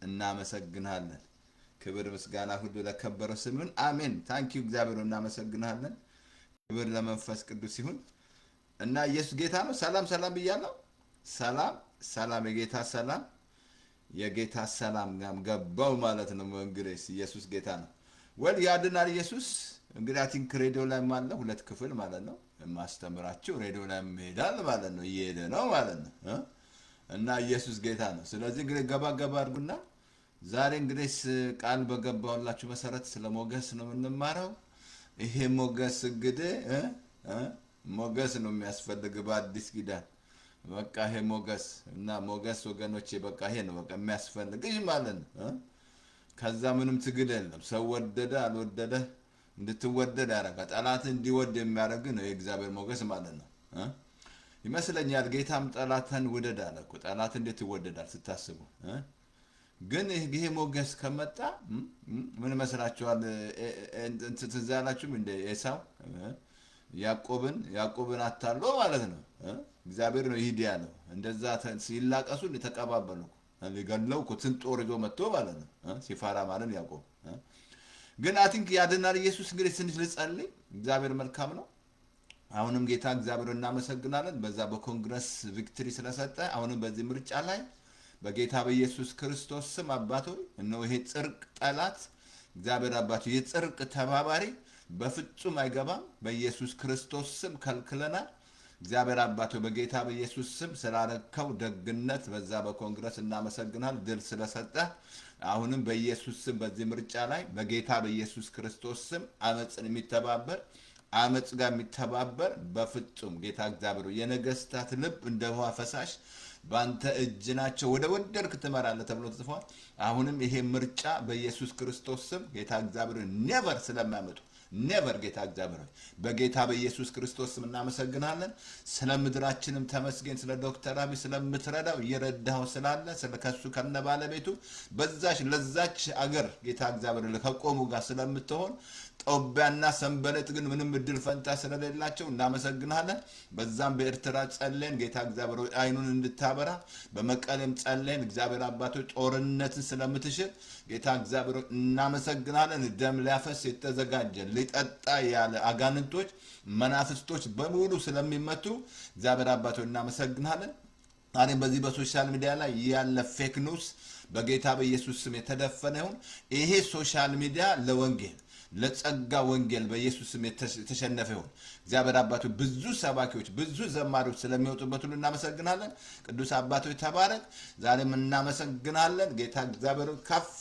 እናመሰግናለን ክብር ምስጋና ሁሉ ለከበረው ስም ይሁን አሜን ታንክ ዩ እግዚአብሔር እናመሰግናለን ክብር ለመንፈስ ቅዱስ ይሁን እና ኢየሱስ ጌታ ነው ሰላም ሰላም ብያለሁ ሰላም የጌታ ሰላም ገባው ማለት ነው እንግዲህ ኢየሱስ ጌታ ነው ወል ያድናል ኢየሱስ እንግዲህ አይ ቲንክ ሬዲዮ ላይ ማለት ሁለት ክፍል ማለት ነው ማስተምራችሁ ሬዲዮ ላይ ሄዳል ማለት ነው እየሄደ ነው ማለት ነው እና ኢየሱስ ጌታ ነው ስለዚህ እንግዲህ ገባ አድርጉና ዛሬ እንግዲህ ቃል በገባውላችሁ መሰረት ስለ ሞገስ ነው የምንማረው ይሄ ሞገስ እንግዲህ ሞገስ ነው የሚያስፈልግ በአዲስ ኪዳን በቃ ይሄ ሞገስ እና ሞገስ ወገኖቼ በቃ ይሄ ነው በቃ የሚያስፈልግሽ ማለት ነው ከዛ ምንም ትግል የለም ሰው ወደደ አልወደደ እንድትወደድ ያረጋ ጠላት እንዲወድ የሚያደርግ ነው የእግዚአብሔር ሞገስ ማለት ነው ይመስለኛል ጌታም ጠላትን ወደደ አለ እኮ ጠላት እንዴት ይወደዳል ስታስቡ ግን ይሄ ሞገስ ከመጣ ምን መስላችኋል እንትዛላችሁም እንደ ኤሳው ያዕቆብን አታሎ ማለት ነው እግዚአብሔር ነው ይሄድ ያለው እንደዛ ሲላቀሱ ተቀባበሉ ሊገለው እኮ ጦር ይዞ መጥቶ ማለት ነው ሲፋራ ማለት ያዕቆብ ግን አይ ቲንክ ያድናል ኢየሱስ እንግዲህ ትንሽ ልጸልይ እግዚአብሔር መልካም ነው አሁንም ጌታ እግዚአብሔር እናመሰግናለን በዛ በኮንግረስ ቪክትሪ ስለሰጠ አሁንም በዚህ ምርጫ ላይ በጌታ በኢየሱስ ክርስቶስ ስም አባቶይ እነሆ ይሄ ጽርቅ ጠላት እግዚአብሔር አባቶይ የጽርቅ ተባባሪ በፍጹም አይገባም በኢየሱስ ክርስቶስ ስም ከልክለናል እግዚአብሔር አባቶይ በጌታ በኢየሱስ ስም ስላረከው ደግነት በዛ በኮንግረስ እናመሰግናል ድል ስለሰጠ አሁንም በኢየሱስ ስም በዚህ ምርጫ ላይ በጌታ በኢየሱስ ክርስቶስ ስም አመጽ ጋር የሚተባበር በፍጹም ጌታ እግዚአብሔር የነገስታት ልብ እንደ ውሃ ፈሳሽ ባንተ እጅ ናቸው ወደ ወደድክ ትመራለህ ተብሎ ተጽፏል አሁንም ይሄ ምርጫ በኢየሱስ ክርስቶስ ስም ጌታ እግዚአብሔር ኔቨር ስለማያመጡ ኔቨር ጌታ እግዚአብሔር በጌታ በኢየሱስ ክርስቶስ ስም እናመሰግናለን ስለ ምድራችንም ተመስገን ስለ ዶክተር አብይ ስለምትረዳው እየረዳው ስላለ ስለከሱ ከነ ባለቤቱ በዛች ለዛች አገር ጌታ እግዚአብሔር ለከቆሙ ጋር ስለምትሆን ጦቢያና ሰንበለጥ ግን ምንም እድል ፈንታ ስለሌላቸው እናመሰግናለን በዛም በኤርትራ ጸለን ጌታ እግዚአብሔር አይኑን እንድታበራ በመቀለም ጸለን እግዚአብሔር አባቶች ጦርነትን ስለምትሽር ጌታ እግዚአብሔር እናመሰግናለን ደም ሊያፈስ የተዘጋጀ ሊጠጣ ያለ አጋንንቶች መናፍስቶች በሙሉ ስለሚመቱ እግዚአብሔር አባቶች እናመሰግናለን አሬን በዚህ በሶሻል ሚዲያ ላይ ያለ ፌክ ኒውስ በጌታ በኢየሱስ ስም የተደፈነ ይሁን ይሄ ሶሻል ሚዲያ ለወንጌል ለጸጋ ወንጌል በኢየሱስ ስም የተሸነፈ ይሁን እግዚአብሔር አባቶች ብዙ ሰባኪዎች ብዙ ዘማሪዎች ስለሚወጡበት ሁሉ እናመሰግናለን ቅዱስ አባቶች ተባረክ ዛሬም እናመሰግናለን ጌታ እግዚአብሔር ከፍ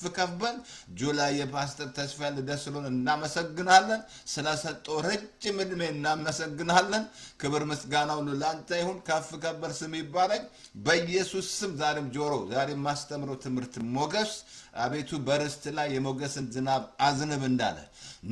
በል ጁላይ የፓስተር ተስፋዬ ልደስሎን እናመሰግናለን ስለሰጠው ረጅም ዕድሜ እናመሰግናለን ክብር ምስጋና ሁሉ ላንተ ይሁን ከፍ በል ስም ይባረክ በኢየሱስ ስም ዛሬም ጆሮ ዛሬም ማስተምረው ትምህርት ሞገስ አቤቱ በርስት ላይ የሞገስን ዝናብ አዝንብ እንዳለ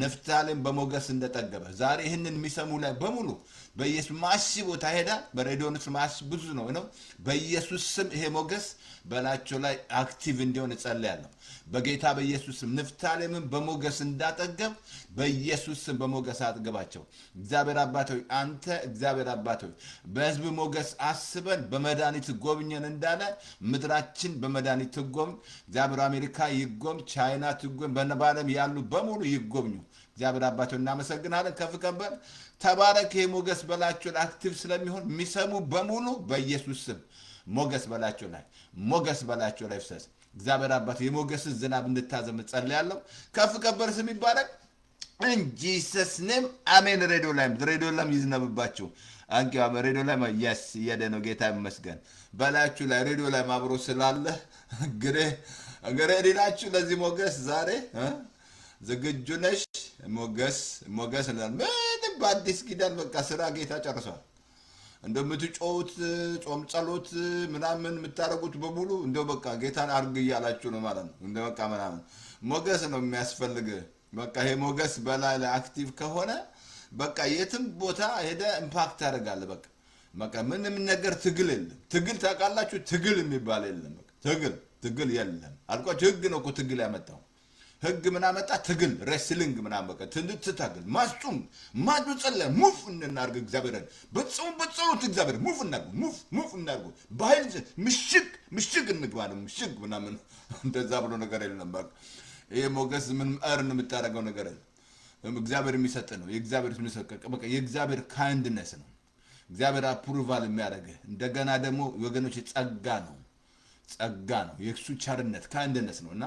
ንፍታሌም በሞገስ እንደጠገበ ዛሬ ይህንን የሚሰሙ ላይ በሙሉ በኢየሱስ ማሺ ቦታ ሄዳ በሬዲዮንስ ማሺ ብዙ ነው በኢየሱስ ስም ይሄ ሞገስ በላቸው ላይ አክቲቭ እንዲሆን እጸልያለሁ በጌታ በኢየሱስ ስም ንፍታሌምን በሞገስ እንዳጠገብ በኢየሱስ ስም በሞገስ አጥገባቸው እግዚአብሔር አባቶይ አንተ እግዚአብሔር አባቶይ በህዝብ ሞገስ አስበን በመድኃኒት ጎብኘን እንዳለ ምድራችን በመድኃኒት ትጎም እግዚአብሔር አሜሪካ ይጎም ቻይና ትጎም በነባለም ያሉ በሙሉ ይጎብኙ እግዚአብሔር አባቶይ እናመሰግናለን ከፍ ከበር ተባረክ የሞገስ በላቸው አክቲቭ ስለሚሆን የሚሰሙ በሙሉ በኢየሱስ ስም ሞገስ በላቸው ላይ ፍሰስ እግዚአብሔር አባቶይ የሞገስ ዝናብ እንድታዘም ጸልያለሁ ከፍ ከበር ስም ይባረክ in Jesus name አሜን ሬዲዮ ላይ ይዝነብባችሁ አንቂያ ሬዲዮ ላይ yes የደነው ጌታ ይመስገን በላችሁ ላይ ሬዲዮ ላይ ማብሮ ስላለ እንግዲህ ናችሁ ለዚህ ሞገስ ዛሬ ዝግጁ ነሽ ሞገስ ለምን በአዲስ ኪዳን በቃ ስራ ጌታ ጨርሷል እንደምትጮውት ጾም ጸሎት ምናምን የምታረጉት በሙሉ እንደው በቃ ጌታን አርግ እያላችሁ ነው ማለት ነው እንደው በቃ ምናምን ሞገስ ነው የሚያስፈልግ በቃ ይሄ ሞገስ በላይ አክቲቭ ከሆነ በቃ የትም ቦታ ሄደ ኢምፓክት ያደርጋል በቃ ምንም ነገር ትግል የለም ትግል ታውቃላችሁ ትግል የሚባል የለም በቃ ትግል የለም አልኳችሁ ህግ ነው እኮ ትግል ያመጣው ህግ ምናምን መጣ ትግል ሬስሊንግ ምናምን በቃ ትታገል ማስጹም ማዱጸለ ሙፍ እናርግ እግዚአብሔርን በጾሙት እግዚአብሔር ሙፍ እናርግ በኃይል ምሽግ እንግባ ነው ምሽግ ምናምን እንደዛ ብሎ ነገር የለም። በቃ ይሄ ሞገስ ምን እርን የምታደርገው ነገር የለም። እግዚአብሔር የሚሰጥ ነው። የእግዚአብሔር የሚሰቀቅ በቃ የእግዚአብሔር ካይንድነስ ነው። እግዚአብሔር አፕሩቫል የሚያደርግ እንደገና ደግሞ ወገኖች ጸጋ ነው የእሱ ቸርነት ካይንድነስ ነው። እና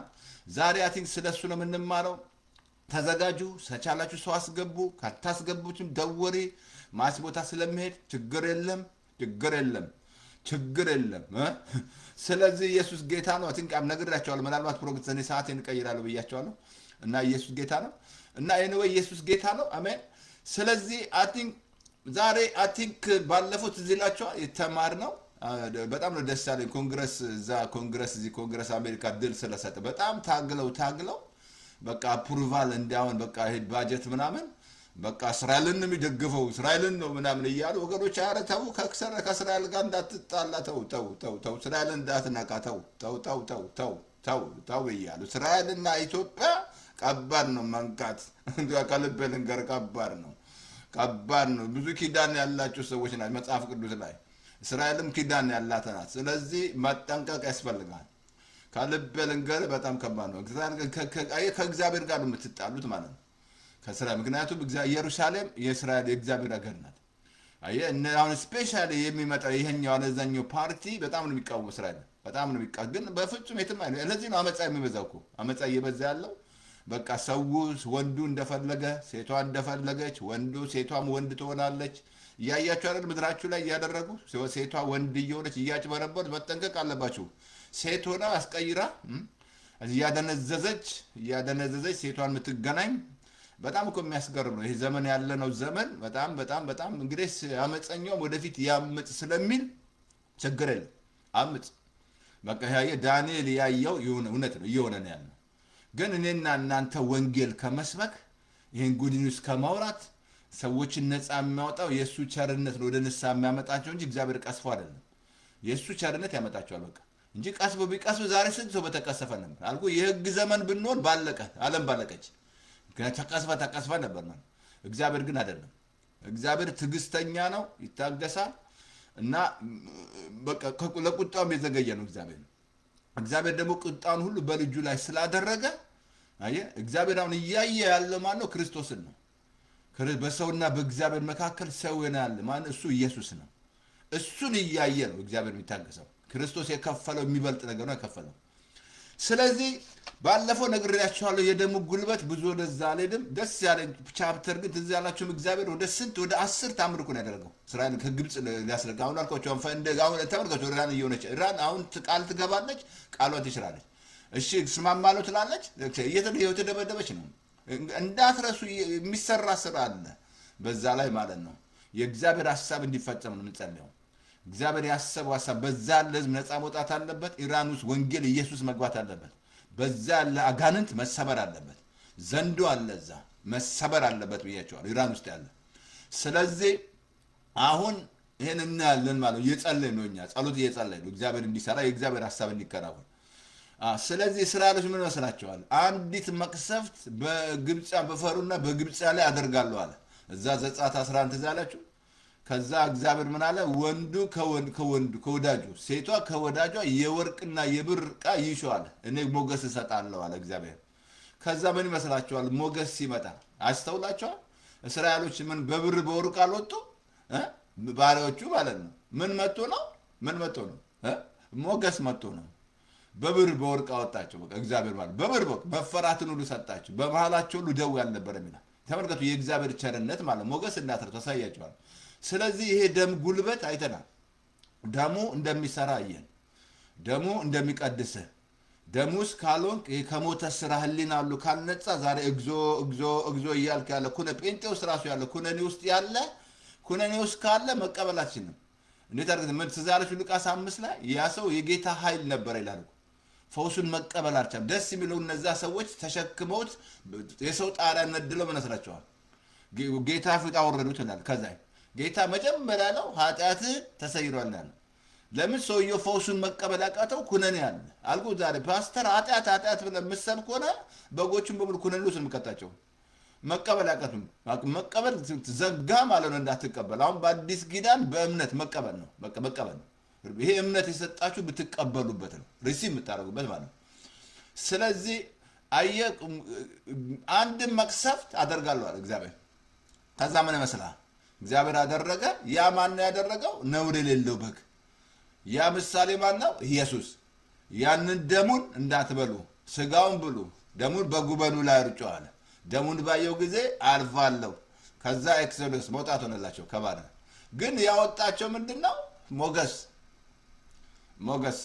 ዛሬ አይ ቲንክ ስለሱ ነው የምንማረው። ተዘጋጁ። ሰቻላችሁ ሰው አስገቡ። ካታስገቡትም ደወሪ ማስ ቦታ ስለሚሄድ ችግር የለም። ስለዚህ ኢየሱስ ጌታ ነው። አይ ቲንክ ነግራቸዋለሁ። ምናልባት ፕሮግራም ሰዓቴን እቀይራለሁ ብያቸዋለሁ። እና ኢየሱስ ጌታ ነው። እና ኤኒዌይ ኢየሱስ ጌታ ነው። አሜን። ስለዚህ አይ ቲንክ ዛሬ አይ ቲንክ ባለፈው ትዝ ይላችኋል የተማርነው በጣም ነው ደስ ያለኝ። ኮንግረስ አሜሪካ ድል ስለሰጠ በጣም ታግለው በቃ አፕሩቫል እንዲያውን በቃ ሄድ ባጀት ምናምን በቃ እስራኤልን ነው የሚደግፈው እስራኤልን ነው ምናምን እያሉ ወገኖች ኧረ ተው ከእስራኤል ጋር እንዳትጣላ ተው እስራኤልን እንዳትነካ ተው እያሉ እስራኤልና ኢትዮጵያ ከባድ ነው መንካት። ከልቤ ልንገር ከባድ ነው። ብዙ ኪዳን ያላቸው ሰዎች ናቸው መጽሐፍ ቅዱስ ላይ። እስራኤልም ኪዳን ያላት ናት። ስለዚህ መጠንቀቅ ያስፈልጋል። ከልቤ ልንገር በጣም ከባድ ነው። ከእግዚአብሔር ጋር የምትጣሉት ማለት ነው ከእስራኤል። ምክንያቱም ኢየሩሳሌም የእስራኤል የእግዚአብሔር ሀገር ናት። አሁን ስፔሻሊ የሚመጣው ይሄኛው አለዛኛው ፓርቲ በጣም ነው የሚቃወሙ እስራኤል በጣም ነው የሚቃወሙ። ግን በፍጹም የትም አይደለም። ለዚህ ነው አመፃ የሚበዛው እኮ አመፃ እየበዛ ያለው። በቃ ሰው ወንዱ እንደፈለገ ሴቷ እንደፈለገች ሴቷም ወንድ ትሆናለች። እያያችሁ አይደል ምድራችሁ ላይ እያደረጉ ሴቷ ወንድ እየሆነች እያጭበረበሩ መጠንቀቅ አለባችሁ። ሴት ሆና አስቀይራ እያደነዘዘች ሴቷን የምትገናኝ በጣም እኮ የሚያስገርም ነው። ይሄ ዘመን ያለነው ዘመን በጣም እንግዲህ አመፀኛውም ወደፊት ያምፅ ስለሚል ችግር የለም አምፅ። በቃ ዳንኤል ያየው እውነት ነው እየሆነ ነው ያለው። ግን እኔና እናንተ ወንጌል ከመስበክ ይህን ጉድ ኒውስ ከማውራት ሰዎችን ነፃ የሚያወጣው የእሱ ቸርነት ነው ወደ ንስሐ የሚያመጣቸው እንጂ እግዚአብሔር ቀስፎ አይደለም። የእሱ ቸርነት ያመጣቸዋል በቃ እንጂ ቀስቦ ቢቀስቦ ዛሬ ስንት ሰው በተቀሰፈ ነበር አልኩ። የህግ ዘመን ብንሆን ዓለም ባለቀች። ተቀስፈ ነበር ማለት። እግዚአብሔር ግን አይደለም። እግዚአብሔር ትዕግስተኛ ነው፣ ይታገሳል እና በቃ ለቁጣውም የዘገየ ነው እግዚአብሔር ደግሞ ቁጣውን ሁሉ በልጁ ላይ ስላደረገ እግዚአብሔር አሁን እያየ ያለ ማን ነው? ክርስቶስን ነው። በሰውና በእግዚአብሔር መካከል ሰው ያለ ማን? እሱ ኢየሱስ ነው። እሱን እያየ ነው እግዚአብሔር የሚታገሰው። ክርስቶስ የከፈለው የሚበልጥ ነገር ነው የከፈለው። ስለዚህ ባለፈው ነግሬያችኋለሁ የደሙ ጉልበት ብዙ ወደዛ አልሄድም። ደስ ያለኝ ቻፕተር ግን ትዝ ያላችሁም እግዚአብሔር ወደ 10 ታምር እኮ ነው ያደረገው እስራኤል ከግብፅ ሊያስለጋ። አሁን አልኳቸው ተመልካቸው ኢራን እየሆነች ኢራን አሁን ቃል ትገባለች፣ ቃሏን ትችላለች። እሺ እስማማለሁ ትላለች፣ እየተደበደበች ነው። እንዳትረሱ የሚሰራ ስራ አለ በዛ ላይ ማለት ነው። የእግዚአብሔር ሐሳብ እንዲፈጸም ነው የምንጸልየው። እግዚአብሔር ያሰበው ሐሳብ በዛ ያለ ህዝብ ነፃ መውጣት አለበት። ኢራን ውስጥ ወንጌል ኢየሱስ መግባት አለበት። በዛ ያለ አጋንንት መሰበር አለበት። ዘንዶ አለ እዛ መሰበር አለበት ብያቸዋል ኢራን ውስጥ ያለ። ስለዚህ አሁን ይሄን እናያለን ማለት እየጸለይን ነው። እኛ ጸሎት እየጸለይን ነው እግዚአብሔር እንዲሰራ የእግዚአብሔር ሐሳብ እንዲከናወን። ስለዚህ እስራኤሎች ምን መስላቸዋል? አንዲት መቅሰፍት በፈርዖንና በግብፅ ላይ አደርጋለሁ አለ። እዛ ዘጸአት 11 ትዛላችሁ። ከዛ እግዚአብሔር ምን አለ? ወንዱ ከወዳጁ ሴቷ ከወዳጇ የወርቅና የብር ዕቃ ይሹአል፣ እኔ ሞገስ እሰጣለሁ አለ እግዚአብሔር። ከዛ ምን ይመስላችኋል? ሞገስ ሲመጣ አስተውላችኋል? እስራኤሎች ምን በብር በወርቅ አልወጡ? ባሪያዎቹ ማለት ነው። ምን መጥቶ ነው? ሞገስ መጥቶ ነው። በብር በወርቅ አወጣቸው። በቃ እግዚአብሔር ማለት በብር መፈራትን ሁሉ ሰጣቸው። በመሃላቸው ሁሉ ደዌ አልነበረም ይላል። ተመልከቱ የእግዚአብሔር ቸርነት ማለት ሞገስ እንዳትረቱ ታሳያቸዋል። ስለዚህ ይሄ ደም ጉልበት አይተናል። ደሙ እንደሚሰራ አየን። ደሙ እንደሚቀድስህ ደሙስ ካልሆንክ ከሞተ ስራ ህሊና ሁሉ ካልነጻ ዛሬ እግዚኦ እያልክ ያለ ጴንጤውስ ራሱ ያለ ኩነኔ ውስጥ ካለ መቀበላችንም እንዴት አድርገህ ምን ትዝ ያለች ሉቃስ 5 ላይ ያ ሰው የጌታ ኃይል ነበር ይላል። ፈውሱን መቀበል አልቻለም። ደስ የሚለው እነዛ ሰዎች ተሸክመውት የሰው ጣሪያ ነድለው መነስራቸዋል። ጌታ ፊት አወረዱት ይላል። ከዛ ጌታ መጀመሪያ ነው ኃጢአትህ ተሰይሯል ያለ። ለምን ሰውየው ፈውሱን መቀበል ያቃተው? ኩነኔ አለ አልኩ። ዛሬ ፓስተር ኃጢአት ብለህ የምትሰብክ ከሆነ በጎቹን በሙሉ ኩነኔ ውስጥ የምቀጣቸው መቀበል ያቃቱም መቀበል ዘጋ ማለት ነው። እንዳትቀበል አሁን በአዲስ ኪዳን በእምነት መቀበል ነው። በቃ መቀበል ነው። ይሄ እምነት የሰጣችሁ ብትቀበሉበት ነው፣ ሪሲቭ የምታደርጉበት ማለት ነው። ስለዚህ አየህ አንድ መቅሰፍት አደርጋለሁ አለ እግዚአብሔር። ከዛ ምን ይመስላል እግዚአብሔር አደረገ? ያ ማን ነው ያደረገው? ነውር የሌለው በግ። ያ ምሳሌ ማን ነው? ኢየሱስ። ያንን ደሙን እንዳትበሉ ስጋውን ብሉ፣ ደሙን በጉበኑ ላይ እርጩ አለ። ደሙን ባየው ጊዜ አልፋለሁ። ከዛ ኤክሶዶስ መውጣት ሆነላቸው ከባርነት። ግን ያወጣቸው ምንድን ነው? ሞገስ።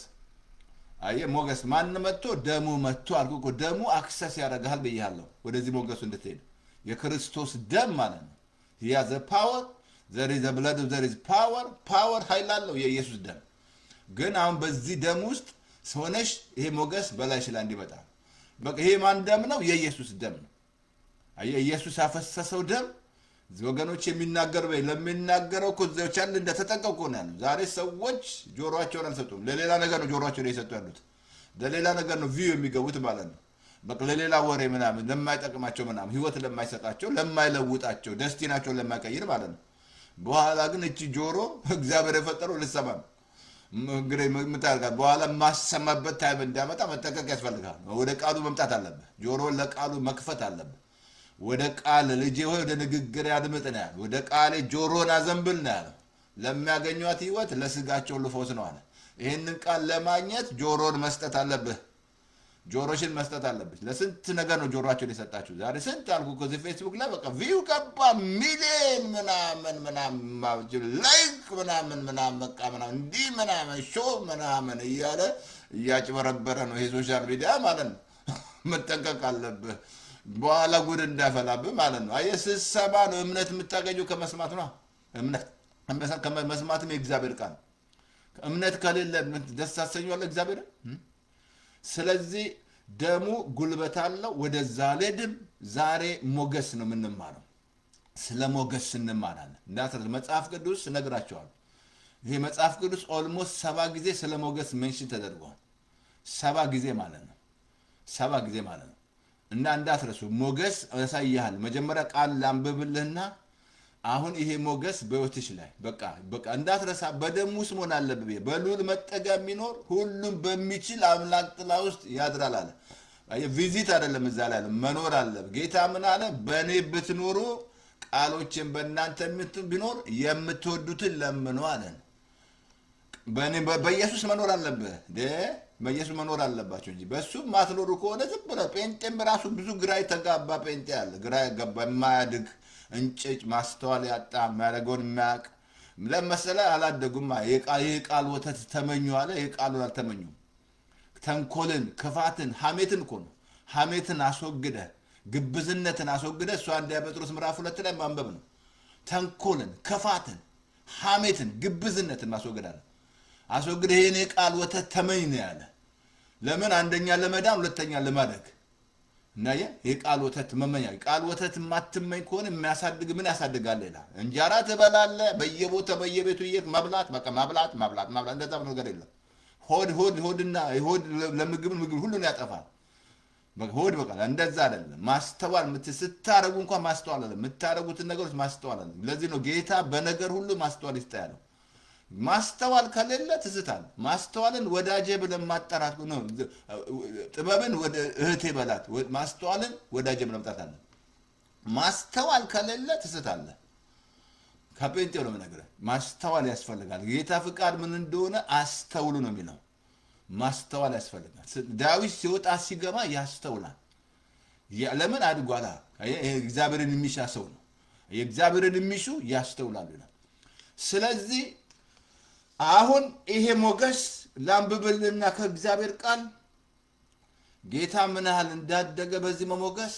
አየህ ሞገስ ማን መጥቶ? ደሙ መጥቶ አልኩ እኮ። ደሙ አክሰስ ያደርግሃል ብያለሁ ወደዚህ ሞገሱ እንድትሄድ። የክርስቶስ ደም ማለት ነው። ያዘ ፓወር ዘር ኢዝ ብለድ ዘር ኢዝ ፓወር ኃይል አለው የኢየሱስ ደም። ግን አሁን በዚህ ደም ውስጥ ሆነሽ ይሄ ሞገስ በላይሽ ላይ እንዲመጣ በቃ ይሄ ማን ደም ነው? የኢየሱስ ደም ነው። አየህ ኢየሱስ ያፈሰሰው ደም ወገኖች የሚናገር ለሚናገረው እኮ እዚያዎች ያለ እንደተጠንቀቁ ነው ያለው። ዛሬ ሰዎች ጆሮአቸውን አልሰጡም። ለሌላ ነገር ነው ጆሮአቸውን እየሰጡ ያሉት። ለሌላ ነገር ነው ቪው የሚገቡት ማለት ነው። በቃ ለሌላ ወሬ ምናምን ለማይጠቅማቸው ምናምን ህይወት ለማይሰጣቸው ለማይለውጣቸው ደስቲናቸውን ለማይቀይር ማለት ነው። በኋላ ግን እቺ ጆሮ እግዚአብሔር የፈጠረው ልትሰማ ነው። እንግዲህ የምታደርጋት በኋላ ማሰማበት ታይም እንዳመጣ መጠንቀቅ ያስፈልጋል። ወደ ቃሉ መምጣት አለብህ። ጆሮን ለቃሉ መክፈት አለብህ። ወደ ቃል ልጄ ሆይ ወደ ንግግር ያድምጥ ነው ያለው። ወደ ቃሌ ጆሮን አዘንብል ነው ያለው። ለሚያገኟት ህይወት ለስጋቸው ልፎስ ነው አለ። ይህንን ቃል ለማግኘት ጆሮን መስጠት አለብህ። ጆሮሽን መስጠት አለብሽ። ለስንት ነገር ነው ጆሮአቸውን የሰጣችሁ? ዛሬ ስንት አልኩ እኮ እዚህ ፌስቡክ ላይ በቃ ቪው ገባ ሚሊዮን ምናምን ላይክ ምናምን በቃ ምናምን እንዲህ ምናምን ሾው ምናምን እያለ እያጭበረበረ ነው ይሄ ሶሻል ሚዲያ ማለት ነው። መጠንቀቅ አለብህ በኋላ ጉድ እንዳፈላብህ ማለት ነው። አየህ ስትሰማ ነው እምነት የምታገኘው። ከመስማት ነው እምነት። ከመስማትም የእግዚአብሔር ቃል። እምነት ከሌለ ደስ ታሰኘዋለህ እግዚአብሔርን። ስለዚህ ደሙ ጉልበት አለው። ወደዛ አልሄድም። ዛሬ ሞገስ ነው የምንማረው። ስለ ሞገስ እንማራለን። እንዳትረሱ መጽሐፍ ቅዱስ እነግራቸዋለሁ። ይሄ መጽሐፍ ቅዱስ ኦልሞስት 70 ጊዜ ስለ ሞገስ ሜንሽን ተደርጓል። 70 ጊዜ ማለት ነው። 70 ጊዜ ማለት ነው። እና እንዳትረሱ ሞገስ ያሳይሃል። መጀመሪያ ቃል ላንብብልህና አሁን ይሄ ሞገስ በህይወትሽ ላይ በቃ እንዳትረሳ። በደሙ ውስጥ መሆን አለብህ። በልዑል መጠጊያ የሚኖር ሁሉም በሚችል አምላክ ጥላ ውስጥ ያድራል አለ። ቪዚት አይደለም እዛ ላይ መኖር አለ። ጌታ ምን አለ? በእኔ ብትኖሩ ቃሎችን በእናንተ ቢኖር የምትወዱትን ለምኑ አለን። በኢየሱስ መኖር አለብህ። በኢየሱስ መኖር አለባቸው እንጂ በሱ ማትኖሩ ከሆነ ዝም ብለህ ጴንጤም ራሱ ብዙ ግራ የተጋባ ጴንጤ አለ። ግራ የገባ የማያድግ እንጭጭ ማስተዋል ያጣ የሚያደርገውን የሚያውቅ ለመሰለህ አላደጉማ። የቃል ወተት ተመኙ አለ። የቃሉን አልተመኙም። ተንኮልን፣ ክፋትን፣ ሐሜትን እኮ ነው። ሐሜትን አስወግደ፣ ግብዝነትን አስወግደ። እሱ አንደኛ ጴጥሮስ ምዕራፍ 2 ላይ ማንበብ ነው። ተንኮልን፣ ክፋትን፣ ሐሜትን፣ ግብዝነትን ማስወገድ አስወግደ። ይህን የቃል ወተት ተመኝ ነው ያለ። ለምን? አንደኛ ለመዳን፣ ሁለተኛ ለማደግ እና የቃል ወተት መመኛ። ቃል ወተት የማትመኝ ከሆነ የሚያሳድግ ምን ያሳድጋል? ይላል እንጀራ ትበላለህ በየቤቱ መብላት፣ በቃ ማብላት። እንደዛ ነገር የለም። ሆድና ሆድ ለምግብ ሁሉን ያጠፋል። ሆድ በቃ እንደዛ አይደለም። ማስተዋል ስታረጉ እንኳን ማስተዋል አለ። የምታረጉትን ነገሮች ማስተዋል አለ። ለዚህ ነው ጌታ በነገር ሁሉ ማስተዋል ይስጥ ያለው። ማስተዋል ከሌለ ትስታል። ማስተዋልን ወዳጄ ብለን ማጠራት ነው። ጥበብን ወደ እህቴ በላት። ማስተዋልን ወዳጄ ብለን ማጠራት አለ። ማስተዋል ከሌለ ትስታለ። ከጴንጤው ነው የምነግርህ። ማስተዋል ያስፈልጋል። ጌታ ፍቃድ ምን እንደሆነ አስተውሉ ነው የሚለው። ማስተዋል ያስፈልጋል። ዳዊት ሲወጣ ሲገባ ያስተውላል። ለምን? አድጓላ። እግዚአብሔርን የሚሻ ሰው ነው። የእግዚአብሔርን የሚሹ ያስተውላሉ ይላል። ስለዚህ አሁን ይሄ ሞገስ ላንብብልና ከእግዚአብሔር ቃል ጌታ ምን ያህል እንዳደገ በዚህ መሞገስ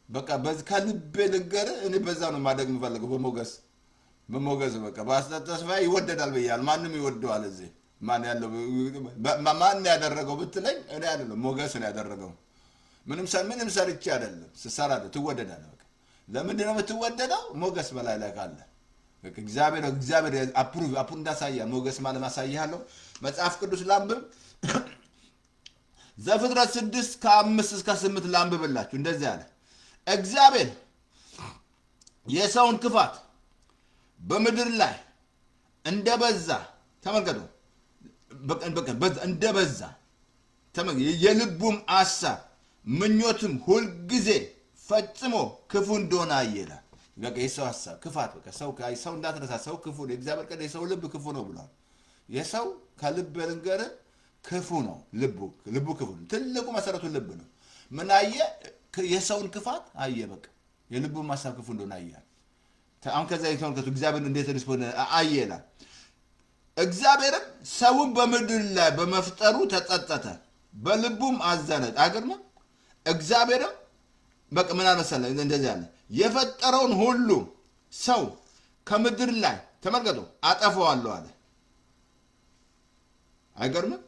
በቃ ከልቤ ልንገርህ። እኔ በዛ ነው ማደግ የምፈልገው በሞገስ በቃ በአስራት ተስፋዬ ይወደዳል ብያለሁ። ማንም ይወደዋል። እዚህ ማን ያደረገው ብትለኝ እኔ አይደለም፣ ሞገስ ነው ያደረገው። ምንም ሰርቼ አይደለም። ስሰራ ትወደዳለህ። በቃ ለምንድን ነው የምትወደደው? ሞገስ በላይ ላይ ካለ እግዚአብሔር አፕሩቭ እንዳሳያ ሞገስ ማለት ማሳያለሁ። መጽሐፍ ቅዱስ ላንብብ። ዘፍጥረት 6 ከ5 እስከ 8 ላንብብላችሁ። እንደዚህ አለ። እግዚአብሔር የሰውን ክፋት በምድር ላይ እንደበዛ ተመልከቱ። እንደበዛ የልቡም ሐሳብ ምኞትም ሁልጊዜ ፈጽሞ ክፉ እንደሆነ አየለ። በቃ የሰው ሐሳብ ክፋት፣ በቃ ሰው እንዳትረሳ፣ ሰው ክፉ ነው። እግዚአብሔር ቀን የሰው ልብ ክፉ ነው ብሏል። የሰው ከልብ ልንገር ክፉ ነው። ልቡ ክፉ ነው። ትልቁ መሰረቱ ልብ ነው። ምን አየ? የሰውን ክፋት አየ። በቃ የልቡም ሐሳብ ክፉ እንደሆነ አየ። አሁን ከዛ የተመልከቱ እግዚአብሔር እንዴት ሪስፖንድ አየላ። እግዚአብሔርም ሰውን በምድር ላይ በመፍጠሩ ተጸጸተ፣ በልቡም አዘነ። አይገርምም? እግዚአብሔርም በቃ ምን አመሰለ እንደዚህ አለ፣ የፈጠረውን ሁሉ ሰው ከምድር ላይ ተመልከቱ አጠፋዋለሁ አለ። አይገርምም?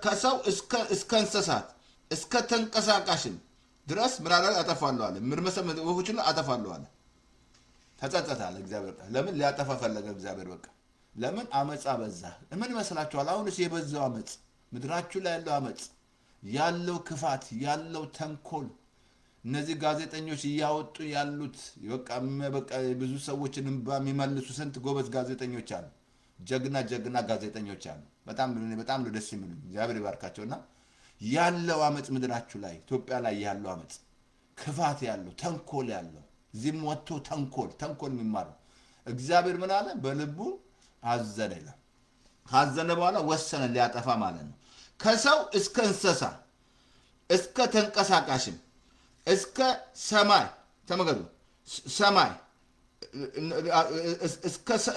ከሰው እስከ እንስሳት እስከ ተንቀሳቃሽም ድረስ ምን አለ? አጠፋለሁ አለ። ምርመሰም ወፎችን አጠፋለሁ አለ። ተጸጸተ አለ እግዚአብሔር። ለምን ሊያጠፋ ፈለገ እግዚአብሔር? በቃ ለምን? አመፃ በዛ። ምን ይመስላችኋል? አሁንስ የበዛው አመፅ፣ ምድራችሁ ላይ ያለው አመፅ፣ ያለው ክፋት፣ ያለው ተንኮል፣ እነዚህ ጋዜጠኞች እያወጡ ያሉት በቃ ብዙ ሰዎችን እንባ የሚመልሱ ስንት ጎበዝ ጋዜጠኞች አሉ። ጀግና ጋዜጠኞች አሉ። በጣም ነው ደስ የሚሉ። እግዚአብሔር ይባርካቸውና ያለው አመፅ ምድራችሁ ላይ ኢትዮጵያ ላይ ያለው አመፅ፣ ክፋት ያለው ተንኮል ያለው እዚህም ወጥቶ ተንኮል የሚማረው እግዚአብሔር ምን አለ? በልቡ አዘነ ይላል። ካዘነ በኋላ ወሰነ ሊያጠፋ ማለት ነው። ከሰው እስከ እንስሳ እስከ ተንቀሳቃሽም እስከ ሰማይ ተመገዱ ሰማይ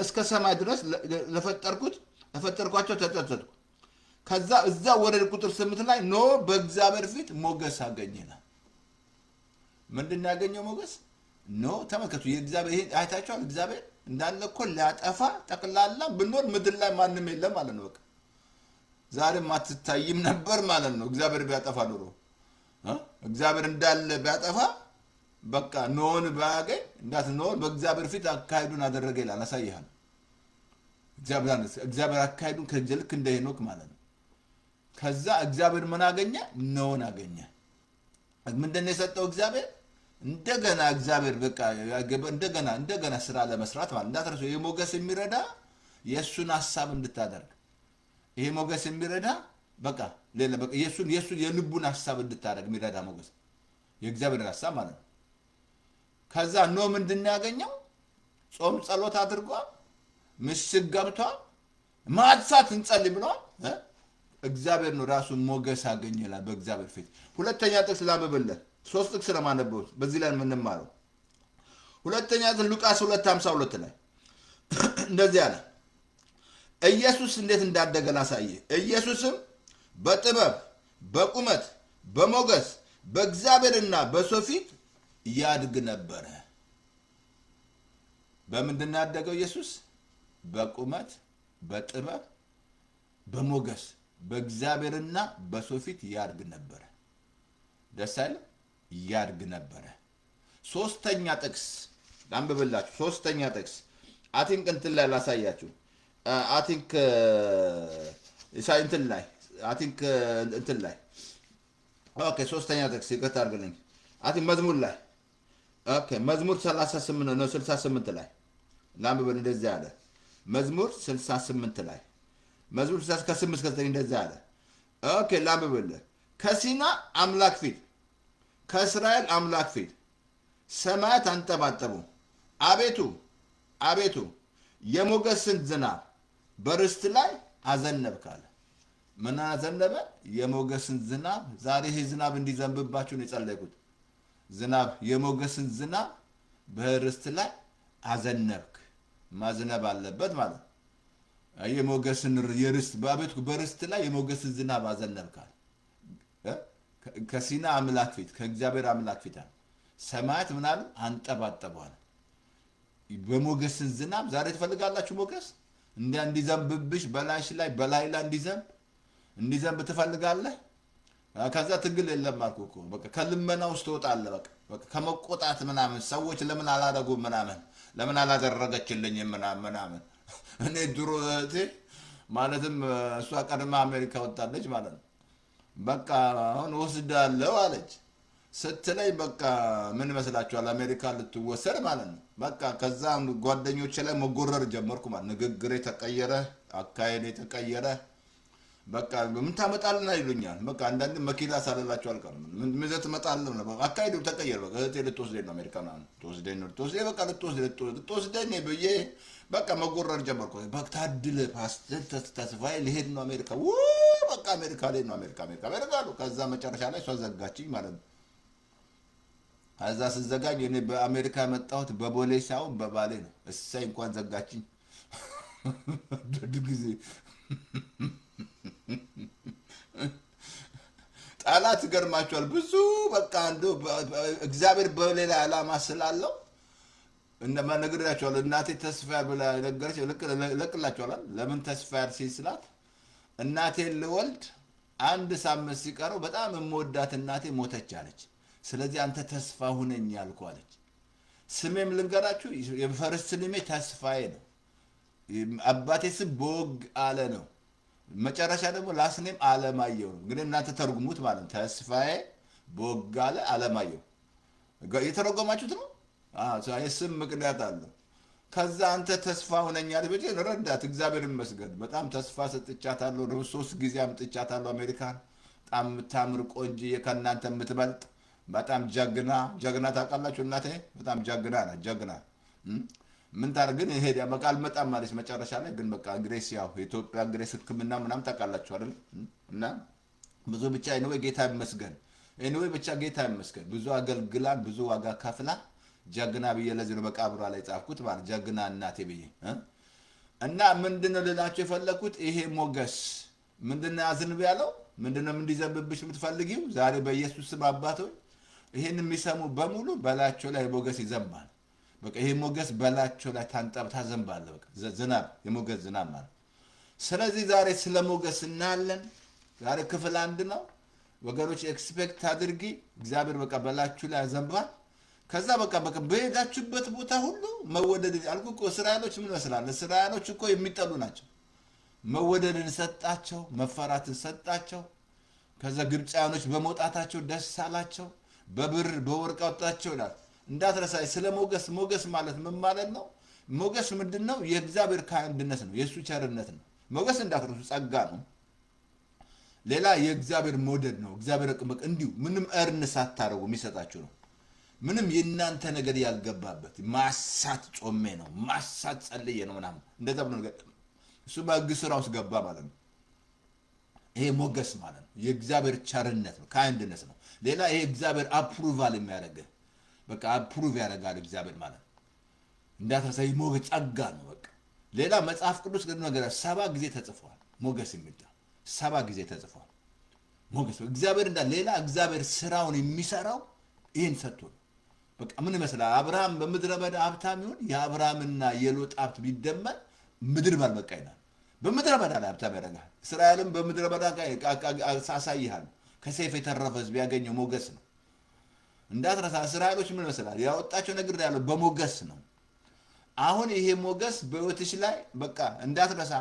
እስከ ሰማይ ድረስ ለፈጠርኳቸው ተጸጸትኩ። ከዛ እዛ ወደ ቁጥር 8 ላይ ኖ በእግዚአብሔር ፊት ሞገስ አገኘና። ምንድን ያገኘው ሞገስ? ኖ ተመልከቱ። የእግዚአብሔር ይሄ አይታችኋል። እግዚአብሔር እንዳለ እኮ ሊያጠፋ ጠቅላላ ብንኖር ምድር ላይ ማንም የለም ማለት ነው። በቃ ዛሬም አትታይም ነበር ማለት ነው። እግዚአብሔር ቢያጠፋ ኖሮ እግዚአብሔር እንዳለ ቢያጠፋ በቃ ኖን ባያገኝ እንዳትኖር በእግዚአብሔር ፊት አካሄዱን አደረገ ይላል። አሳይሃል። እግዚአብሔር አካሄዱን ከጀልክ እንደ ሄኖክ ማለት ነው። ከዛ እግዚአብሔር ምን አገኘ? ኖን አገኘ። ምንድነው የሰጠው እግዚአብሔር? እንደገና እግዚአብሔር በቃ እንደገና ስራ ለመስራት ማለት እንዳትረሱ። ይሄ ሞገስ የሚረዳ የእሱን ሐሳብ እንድታደርግ፣ ይሄ ሞገስ የሚረዳ በቃ ሌላ በቃ የእሱን የልቡን ሐሳብ እንድታደርግ የሚረዳ ሞገስ የእግዚአብሔር ሐሳብ ማለት ነው። ከዛ ኖ ምንድነው ያገኘው? ጾም ጸሎት አድርጓል። ምሽግ ገብቷል። ማጥሳት እንጸልይ ብለዋል። እግዚአብሔር ነው ራሱ ሞገስ አገኘ ይላል በእግዚአብሔር ፊት። ሁለተኛ ጥቅስ ላንብብልህ። 3 ጥቅስ ለማነበው በዚህ ላይ የምንማረው ሁለተኛ ጥቅስ ሉቃስ 2:52 ላይ እንደዚህ አለ። ኢየሱስ እንዴት እንዳደገ ላሳየ። ኢየሱስም በጥበብ በቁመት በሞገስ በእግዚአብሔርና በሰው ፊት ያድግ ነበረ። በምንድን ነው ያደገው ኢየሱስ? በቁመት በጥበብ በሞገስ በእግዚአብሔርና በሰው ፊት ያድግ ነበረ። ደስ አይልም? ያድግ ነበረ። ሶስተኛ ጥቅስ ላንብብላችሁ። ሶስተኛ ጥቅስ አቲንክ እንትን ላይ ላሳያችሁ። አቲንክ እንትን ላይ ኦኬ። ሶስተኛ ጥቅስ ይቅርታ አድርግልኝ። አቲንክ መዝሙር ላይ ኦኬ። መዝሙር 38 ነው 68 ላይ ላንብብል። እንደዚህ አለ መዝሙር 68 ላይ መዝሙር 68 እስከ 9 እንደዚህ አለ። ኦኬ ላንብብል። ከሲና አምላክ ፊት ከእስራኤል አምላክ ፊት ሰማያት አንጠባጠቡ። አቤቱ የሞገስን ዝናብ በርስት ላይ አዘነብካለ። ምን አዘነበ? የሞገስን ዝናብ። ዛሬ ይሄ ዝናብ እንዲዘንብባችሁ ነው የጸለይኩት። ዝናብ የሞገስን ዝናብ በርስት ላይ አዘነብክ። ማዝነብ አለበት ማለት የሞገስን የርስት በርስት ላይ የሞገስን ዝናብ አዘነብካል። ከሲና አምላክ ፊት ከእግዚአብሔር አምላክ ፊት ሰማያት ምናሉ አንጠባጠበዋል። በሞገስን ዝናብ ዛሬ ትፈልጋላችሁ? ሞገስ እንዲዘንብብሽ በላይሽ ላይ በላይ ላይ እንዲዘንብ ትፈልጋለህ? ከዛ ትግል የለም አልኩህ እኮ። በቃ ከልመና ውስጥ ትወጣለህ። በቃ በቃ ከመቆጣት ምናምን ሰዎች ለምን አላደረጉም ምናምን ለምን አላደረገችልኝም ምናምን እኔ ድሮ እህቴ ማለትም እሷ ቀድማ አሜሪካ ወጣለች ማለት ነው። በቃ አሁን ወስዳለሁ አለች ስትለኝ በቃ ምን መስላችኋል አሜሪካ ልትወሰድ ማለት ነው። በቃ ከዛ ጓደኞቼ ላይ መጎረር ጀመርኩ ማለት ንግግሬ ተቀየረ፣ አካሄዴ ተቀየረ። በቃ ምን ታመጣልና ይሉኛል። በቃ አንዳንድ መኪና ሳልላቸው አልቀርም ምን ይዘህ ትመጣለህ ነው። አካሄዱ ተቀየረ። በቃ እህቴ ልትወስደኝ ነው አሜሪካ ነው ልትወስደኝ በቃ ልትወስደኝ ብዬ በቃ መጎረር ጀመርኩ። በቃ ታድለ ፓስተር ተስፋዬ ልሄድ ነው አሜሪካ በቃ አሜሪካ ልሄድ ነው አሜሪካ አሉ። ከዛ መጨረሻ ላይ እሷ ዘጋችኝ ማለት ነው። ከዛ ስዘጋኝ እኔ በአሜሪካ የመጣሁት በቦሌ ሳይሆን በባሌ ነው። እሰይ እንኳን ዘጋችኝ ጊዜ ጠላት ይገርማቸዋል። ብዙ በቃ እግዚአብሔር በሌላ ዓላማ ስላለው እንደማ ነግሬያቸዋለሁ። እናቴ ተስፋ ብላ ነገረች ለቅላቸዋል። ለምን ተስፋ ያልሽኝ ስላት እናቴን ልወልድ አንድ ሳምንት ሲቀረው በጣም የምወዳት እናቴ ሞተች አለች። ስለዚህ አንተ ተስፋ ሁነኝ ያልኩ አለች። ስሜም ልንገራችሁ የፈርስት ስሜ ተስፋዬ ነው። አባቴ ስም ቦግ አለ ነው። መጨረሻ ደግሞ ላስኔም አለማየሁ ነው። እንግዲህ እናንተ ተርጉሙት ማለት ተስፋዬ ቦጋለ አለማየሁ የተረጎማችሁት ነው። የስም ምክንያት አለው። ከዛ አንተ ተስፋ ሁነኛል ብዬ ረዳት። እግዚአብሔር ይመስገን በጣም ተስፋ ሰጥቻታለሁ። 3 ጊዜ አምጥቻታለሁ አሜሪካን። በጣም የምታምር ቆንጆዬ ከእናንተ የምትበልጥ በጣም ጀግና ታውቃላችሁ። እናቴ በጣም ጀግና ናት። ጀግና ምን ታደርግ ግን ይሄ በቃ አልመጣም ማለች መጨረሻ ላይ። ግን በቃ እንግዲህ ያው የኢትዮጵያ እንግዲህ ሕክምና ምናምን ታውቃላችሁ አይደል? እና ብዙ ብቻ ኤኒዌይ ጌታ ይመስገን። ኤኒዌይ ብቻ ጌታ ይመስገን። ብዙ አገልግላን ብዙ ዋጋ ከፍላ ጀግና ብዬ ለዚህ ነው መቃብሯ ላይ ጻፍኩት ማለት ጀግና እናቴ ብዬ እና ምንድነው ልላችሁ የፈለኩት ይሄ ሞገስ ምንድነው አዝንብ ያለው ምንድነው እንዲዘንብብሽ የምትፈልጊው ዛሬ በኢየሱስ ስም አባቶች ይሄን የሚሰሙ በሙሉ በላቸው ላይ ሞገስ ይዘንባል። በቃ ይሄ ሞገስ በላቸው ላይ ታዘንባለ። በቃ ዝናብ የሞገስ ዝናብ ማለት። ስለዚህ ዛሬ ስለ ሞገስ እናያለን። ዛሬ ክፍል 1 ነው ወገኖች። ኤክስፔክት አድርጊ እግዚአብሔር በቃ በላችሁ ላይ ያዘንባል። ከዛ በቃ በሄዳችሁበት ቦታ ሁሉ መወደድ አልኩ እኮ። እስራኤሎች ምን ይመስላል? እስራኤሎች እኮ የሚጠሉ ናቸው። መወደድን ሰጣቸው፣ መፈራትን ሰጣቸው። ከዛ ግብፃውያኖች በመውጣታቸው ደስ አላቸው፣ በብር በወርቅ አወጣቸው ይላል። እንዳትረሳይ ስለ ሞገስ ማለት ምን ማለት ነው? ሞገስ ምንድነው? የእግዚአብሔር ካይንድነስ ነው፣ የእሱ ቸርነት ነው። ሞገስ እንዳትረሱ ጸጋ ነው። ሌላ የእግዚአብሔር መውደድ ነው። እግዚአብሔር እንዲሁ ምንም እርን ሳታረጉ የሚሰጣችሁ ነው። ምንም የእናንተ ነገር ያልገባበት ማሳት ጾሜ ነው ማሳት ጸልዬ ነው ምናምን እንደዛ ብሎ ነገር እሱ በሕግ ስራ ውስጥ ገባ ማለት ነው። ይሄ ሞገስ ማለት ነው። የእግዚአብሔር ቸርነት ነው፣ ካይንድነስ ነው። ሌላ ይሄ እግዚአብሔር አፕሩቫል የሚያደርገህ በቃ አፕሩቭ ያደርጋል እግዚአብሔር ማለት ነው። እንዳትረሳ ሞገስ ጸጋ ነው። በቃ ሌላ መጽሐፍ ቅዱስ ግን ነገር 7 ጊዜ ተጽፏል። ሞገስ የሚል 7 ጊዜ ተጽፏል። ሞገስ እግዚአብሔር ሌላ እግዚአብሔር ስራውን የሚሰራው ይሄን ሰጥቶ ነው። በቃ ምን ይመስላል? አብርሃም በምድረ በዳ ሀብታም ይሁን የአብርሃምና የሎጥ ሀብት ቢደመር ምድር ባልበቃ ይላል። በምድረ በዳ ላይ ሀብታም ያደርጋል። እስራኤልም በምድረ በዳ አሳይሃል። ከሰይፍ የተረፈ ህዝብ ያገኘው ሞገስ ነው። እንዳትረሳ እስራኤሎች ምን ይመስላል? ያወጣቸው ነገር ያለው በሞገስ ነው። አሁን ይሄ ሞገስ በህይወትሽ ላይ በቃ እንዳትረሳ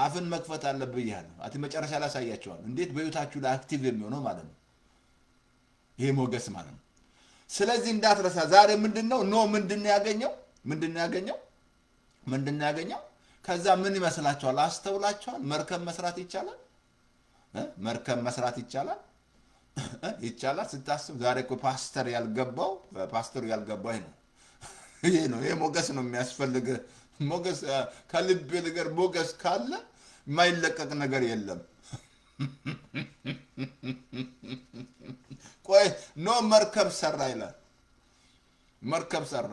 አፍን መክፈት አለብህ ይላል። መጨረሻ ላይ ያሳያቸዋል እንዴት በህይወታችሁ ላይ አክቲቭ የሚሆነው ማለት ነው ይሄ ሞገስ ማለት ነው። ስለዚህ እንዳትረሳ ዛሬ ምንድነው ያገኘው? ከዛ ምን ይመስላችኋል? አስተውላችኋል? መርከብ መስራት ይቻላል። ይቻላል ስታስብ። ዛሬ እኮ ፓስተሩ ያልገባው ይሄ ነው። ይሄ ሞገስ ነው የሚያስፈልግ። ሞገስ ከልብ ነገር ሞገስ ካለ የማይለቀቅ ነገር የለም። ቆይ መርከብ ሰራ ይላል። መርከብ ሰራ።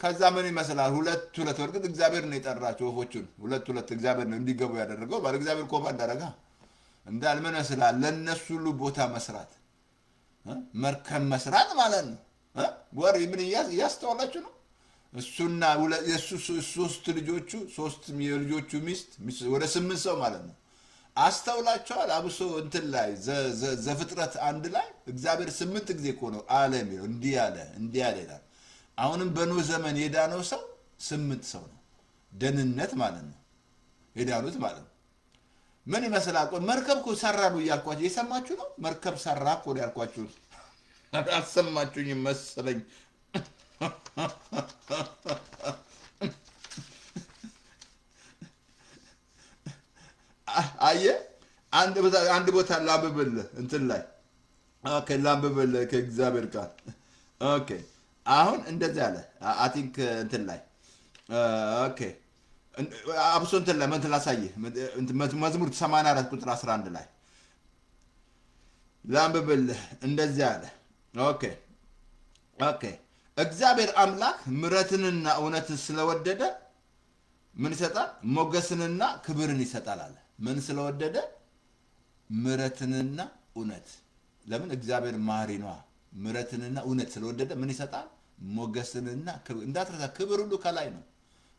ከዛ ምን ይመስላል? ሁለት እርግጥ እግዚአብሔር ነው የጠራቸው ወፎቹን ሁለት እግዚአብሔር ነው እንዲገቡ ያደረገው። ባለ እግዚአብሔር ኮባ እንዳደረጋ ምን ይመስላል? ለነሱ ሁሉ ቦታ መስራት መርከብ መስራት ማለት ነው። ወር ምን እያስተዋላችሁ ነው? እሱና የሱ 3 ልጆቹ 3 የልጆቹ ሚስት ወደ 8 ሰው ማለት ነው። አስተውላችኋል? አብሶ እንትን ላይ ዘፍጥረት አንድ ላይ እግዚአብሔር 8 ጊዜ እኮ ነው አለ የሚለው እንዲህ አለ እንዲህ አለ ይላል። አሁንም በኖህ ዘመን የዳነው ሰው 8 ሰው ነው። ደህንነት ማለት ነው የዳኑት ማለት ነው። ምን ይመስላል? መርከብ እኮ ሰራ ነው እያልኳቸው የሰማችሁ ነው። መርከብ ሰራ እኮ ነው ያልኳችሁ። አልሰማችሁኝም መሰለኝ። አየህ አንድ ቦታ ላንብብልህ እንትን ላይ ኦኬ፣ ላንብብልህ ከእግዚአብሔር ቃል ኦኬ። አሁን እንደዚህ አለ አይ ቲንክ እንትን ላይ ኦኬ፣ አብሶ እንትን ላይ ምን ላሳይህ፣ መዝሙር 84 ቁጥር 11 ላይ ላንብብልህ እንደዚህ አለ ኦኬ ኦኬ። እግዚአብሔር አምላክ ምሕረትንና እውነትን ስለወደደ ምን ይሰጣል? ሞገስንና ክብርን ይሰጣል አለ። ምን ስለወደደ? ምሕረትንና እውነት። ለምን? እግዚአብሔር መሐሪ ነዋ። ምሕረትንና እውነት ስለወደደ ምን ይሰጣል? ሞገስንና ክብር። እንዳትረሳ፣ ክብር ሁሉ ከላይ ነው፣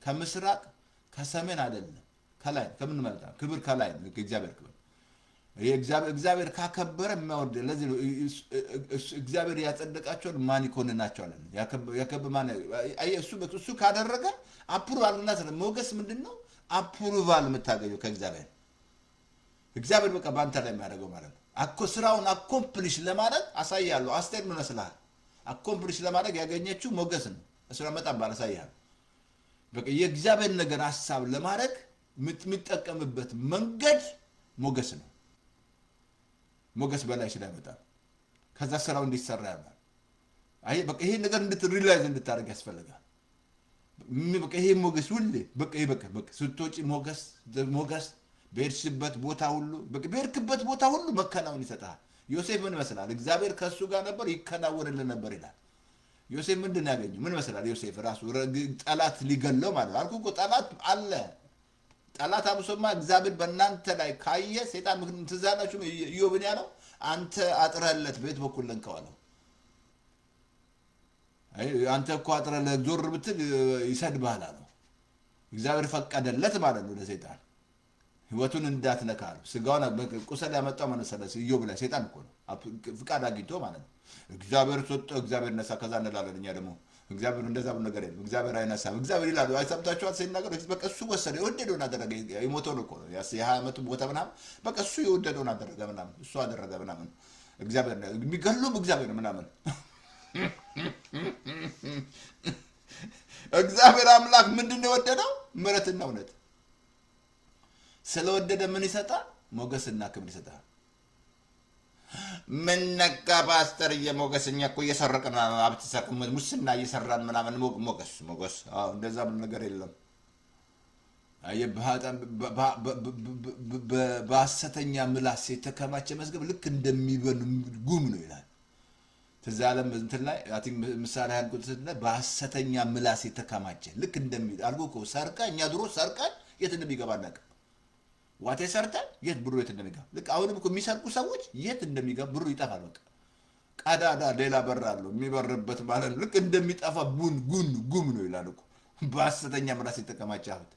ከምስራቅ ከሰሜን አይደለም፣ ከላይ ከምን መጣ? ክብር ከላይ ነው። እግዚአብሔር ክብር እግዚአብሔር ካከበረ የሚያወርድ። ለዚህ ነው እግዚአብሔር ያጸደቃቸውን ማን ይኮንናቸዋል? እሱ ካደረገ አፕሩቫል እና ሞገስ ምንድን ነው? አፕሩቫል የምታገኘው ከእግዚአብሔር። እግዚአብሔር በቃ በአንተ ላይ የሚያደርገው ማለት ነው። ስራውን አኮምፕሊሽ ለማድረግ አሳያለሁ። አስቴር ምን መስልሃል? አኮምፕሊሽ ለማድረግ ያገኘችው ሞገስ ነው። እሱ መጣም ባል አሳያለሁ። በቃ የእግዚአብሔር ነገር ሀሳብ ለማድረግ የሚጠቀምበት መንገድ ሞገስ ነው። ሞገስ በላይ ስለመጣ ከዛ ስራው እንዲሰራ ያማል። አይ በቃ ይሄ ነገር ሪላይዝ እንድታደርግ ያስፈልጋል። በቃ ይሄ ሞገስ ሁሌ በቃ ስትወጪ ሞገስ በሄድሽበት ቦታ ሁሉ በሄድክበት ቦታ ሁሉ መከናወን ይሰጣል። ዮሴፍ ምን ይመስላል? እግዚአብሔር ከእሱ ጋር ነበር፣ ይከናወንልን ነበር ይላል። ዮሴፍ ምንድን ያገኘው? ምን ይመስላል? ዮሴፍ ራሱ ጠላት ሊገለው ማለት አልኩ እኮ ጠላት አለ። ጠላት አብሶማ እግዚአብሔር በእናንተ ላይ ካየ ሴጣን ትዝ አላችሁ ኢዮብን ያለው አንተ አጥረህለት በየት በኩል ለንከዋለው? አንተ እኮ አጥረህለት ዞር ብትል ይሰድብሃል አለው። እግዚአብሔር ፈቀደለት ማለት ነው ለሴጣን ህይወቱን እንዳትነካ አለው። ስጋውን ቁስል ያመጣው መሰለህ ኢዮብ ላይ ሴጣን እኮ ነው ፍቃድ አግኝቶ ማለት ነው። እግዚአብሔር ሰጠ፣ እግዚአብሔር ነሳ። ከዛ እንላለን እኛ ደግሞ እግዚአብሔር እንደዛ ብሎ ነገር የለም። እግዚአብሔር አይነሳም። እግዚአብሔር ይላሉ አይሰምታችኋል ሲናገር በቃ እሱ ወሰደ፣ የወደደውን አደረገ። የሞተውን እኮ ነው የ20 ዓመቱ ሞተ ምናምን፣ በቃ እሱ የወደደውን አደረገ ምናምን፣ እሱ አደረገ ምናምን። እግዚአብሔር የሚገሉም እግዚአብሔር ምናምን። እግዚአብሔር አምላክ ምንድን ነው የወደደው? ምሕረትና እውነት ስለወደደ ምን ይሰጣል? ሞገስና ክብር ይሰጣል። ምን ነካ ፓስተር እየሞገስኛ እኮ እየሰረቅን ሀብት ሙስና እየሰራን ምናምን ሞገስ እንደዛ ምን ነገር የለም። በሐሰተኛ ምላስ የተከማቸ መዝገብ ልክ እንደሚበን ጉም ነው ይላል። ትዝ አለም እንትን ላይ ምሳሌ ያልኩት ላይ በሐሰተኛ ምላስ የተከማቸ ልክ አልኩ እኮ ሰርቀ እኛ ድሮ ሰርቀን የት እንደሚገባ አናውቅም። ዋቴ ሰርተን የት ብሩ የት እንደሚገባ ልክ አሁንም እኮ የሚሰርቁ ሰዎች የት እንደሚገባ ብሩ ይጠፋል። በቃ ቀዳዳ ሌላ በር አለው የሚበርበት ማለት ነው። ልክ እንደሚጠፋ ጉም ነው ይላል እኮ በሐሰተኛ ምላስ የተከማቸ ሀብት።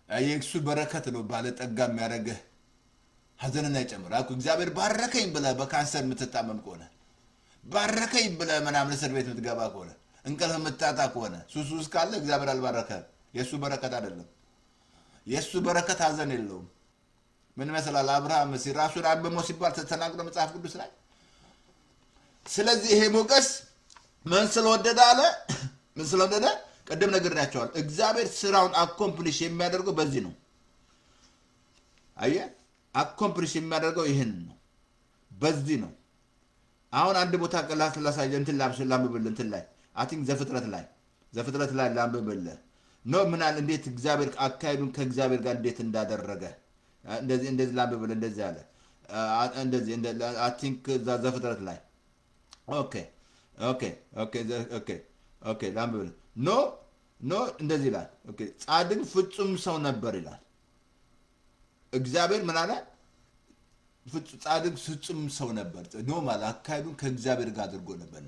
የእሱ በረከት ነው ባለጠጋ የሚያደርግህ፣ ሀዘንን አይጨምር። እግዚአብሔር ባረከኝ ብለህ በካንሰር የምትታመም ከሆነ ባረከኝ ብለህ ምናምን እስር ቤት የምትገባ ከሆነ እንቅልፍ የምታጣ ከሆነ ሱስ ውስጥ ካለ እግዚአብሔር አልባረከህም። የእሱ በረከት አይደለም። የእሱ በረከት ሀዘን የለውም። ምን ይመስላል? አብርሃም ራሱን አልበሞ ሲባል ተናግሮ መጽሐፍ ቅዱስ ላይ። ስለዚህ ይሄ ሞገስ ምን ስለወደደ አለ? ምን ስለወደደ ቀደም ነግሬያቸዋል። እግዚአብሔር ስራውን አኮምፕሊሽ የሚያደርገው በዚህ ነው። አየህ፣ አኮምፕሊሽ የሚያደርገው ይህን ነው፣ በዚህ ነው። አሁን አንድ ቦታ ቀላል ላሳየ እንትን ላንብብልህ እንትን ላይ አይ ቲንክ ዘፍጥረት ላይ ላንብብልህ ነው። ምናል እንዴት እግዚአብሔር አካሄዱን ከእግዚአብሔር ጋር እንዴት እንዳደረገ እንደዚህ ላንብብልህ። እንደዚህ አለ እንደዚህ አይ ቲንክ ዘፍጥረት ላይ ኦኬ ላንብብልህ። ኖ እንደዚህ ይላል። ጻድቅ ፍጹም ሰው ነበር ይላል እግዚአብሔር። ምን አለ? ጻድቅ ፍጹም ሰው ነበር። ኖ ማለት አካሄዱን ከእግዚአብሔር ጋር አድርጎ ነበር።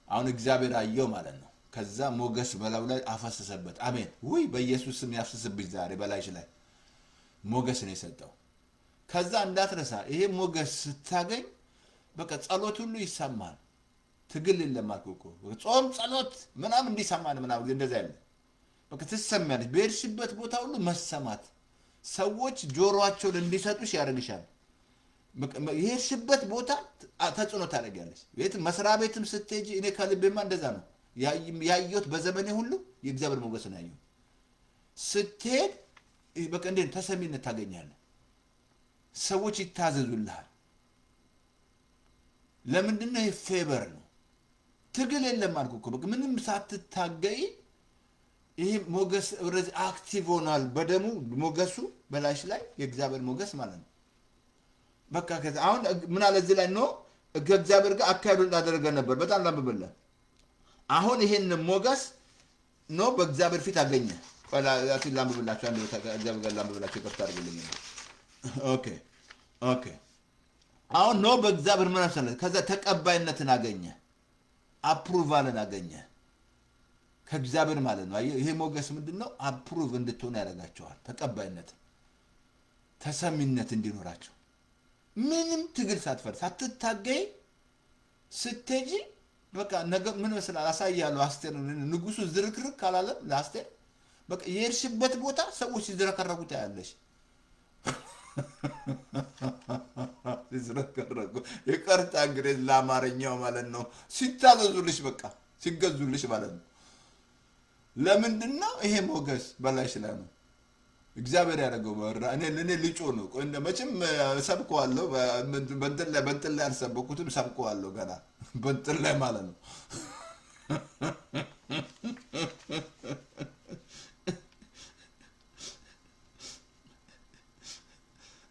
አሁን እግዚአብሔር አየው ማለት ነው። ከዛ ሞገስ በላዩ ላይ አፈሰሰበት። አሜን። ውይ በኢየሱስ ስም ያፍስስብሽ ዛሬ በላይሽ ላይ ሞገስ ነው የሰጠው። ከዛ እንዳትረሳ ይሄ ሞገስ ስታገኝ በቃ ጸሎት ሁሉ ይሰማል። ትግል የለም አልኩህ እኮ ጾም ጸሎት ምናምን እንዲሰማን ምናምን እንደዛ ያለ በቃ ትሰማያለሽ። በሄድሽበት ቦታ ሁሉ መሰማት፣ ሰዎች ጆሮአቸውን እንዲሰጡሽ ያደርግሻል። የሄድሽበት ቦታ ተጽዕኖ ታደርጊያለሽ። መስሪያ ቤትም ስትሄጂ እኔ ከልቤማ እንደዛ ነው ያየሁት። በዘመኔ ሁሉ የእግዚአብሔር ሞገስ ነው ያየሁት። ስትሄድ በቃ እንዴት ተሰሚነት ታገኛለህ። ሰዎች ይታዘዙልሃል። ለምንድን ነው? ፌቨር ነው። ትግል የለም አልኩህ እኮ በቃ ምንም ሳትታገይ ይሄ ሞገስ አክቲቭ ሆኗል። በደሙ ሞገሱ በላይሽ ላይ የእግዚአብሔር ሞገስ ማለት ነው። በቃ አሁን ምን አለ እዚህ ላይ ነው ከእግዚአብሔር ጋር አካሄዱ እንዳደረገ ነበር። በጣም ላንብብልህ። አሁን ይሄን ሞገስ ነው በእግዚአብሔር ፊት አገኘ። ላንብብላችሁ አንድ እግዚአብሔር ጋር ላንብብላችሁ ይቅርታ አድርግልኝ። ኦኬ አሁን ነው በእግዚአብሔር ምን አሰለ። ከዛ ተቀባይነትን አገኘ፣ አፕሩቫልን አገኘ ከእግዚአብሔር ማለት ነው። ይሄ ሞገስ ምንድነው? አፕሩቭ እንድትሆን ያደርጋቸዋል። ተቀባይነት፣ ተሰሚነት እንዲኖራቸው ምንም ትግል ሳትፈር ሳትታገይ ስትሄጂ በቃ ነገር ምን መስላል አሳያለሁ። አስቴር ንጉሱ ዝርክርክ አላለም ለአስቴር። በቃ የሄድሽበት ቦታ ሰዎች ሲዝረከረኩ ታያለሽ። ሲዝረከረኩ ይቅርታ እንግዲህ ለአማርኛው ማለት ነው። ሲታዘዙልሽ በቃ ሲገዙልሽ ማለት ነው። ለምንድን ነው? ይሄ ሞገስ በላይሽ ላይ ነው እግዚአብሔር ያደረገው። እኔ ልጮ ነው መቼም ሰብከዋለሁ። በእንትን ላይ አልሰበኩትም፣ ሰብከዋለሁ ገና በእንትን ላይ ማለት ነው።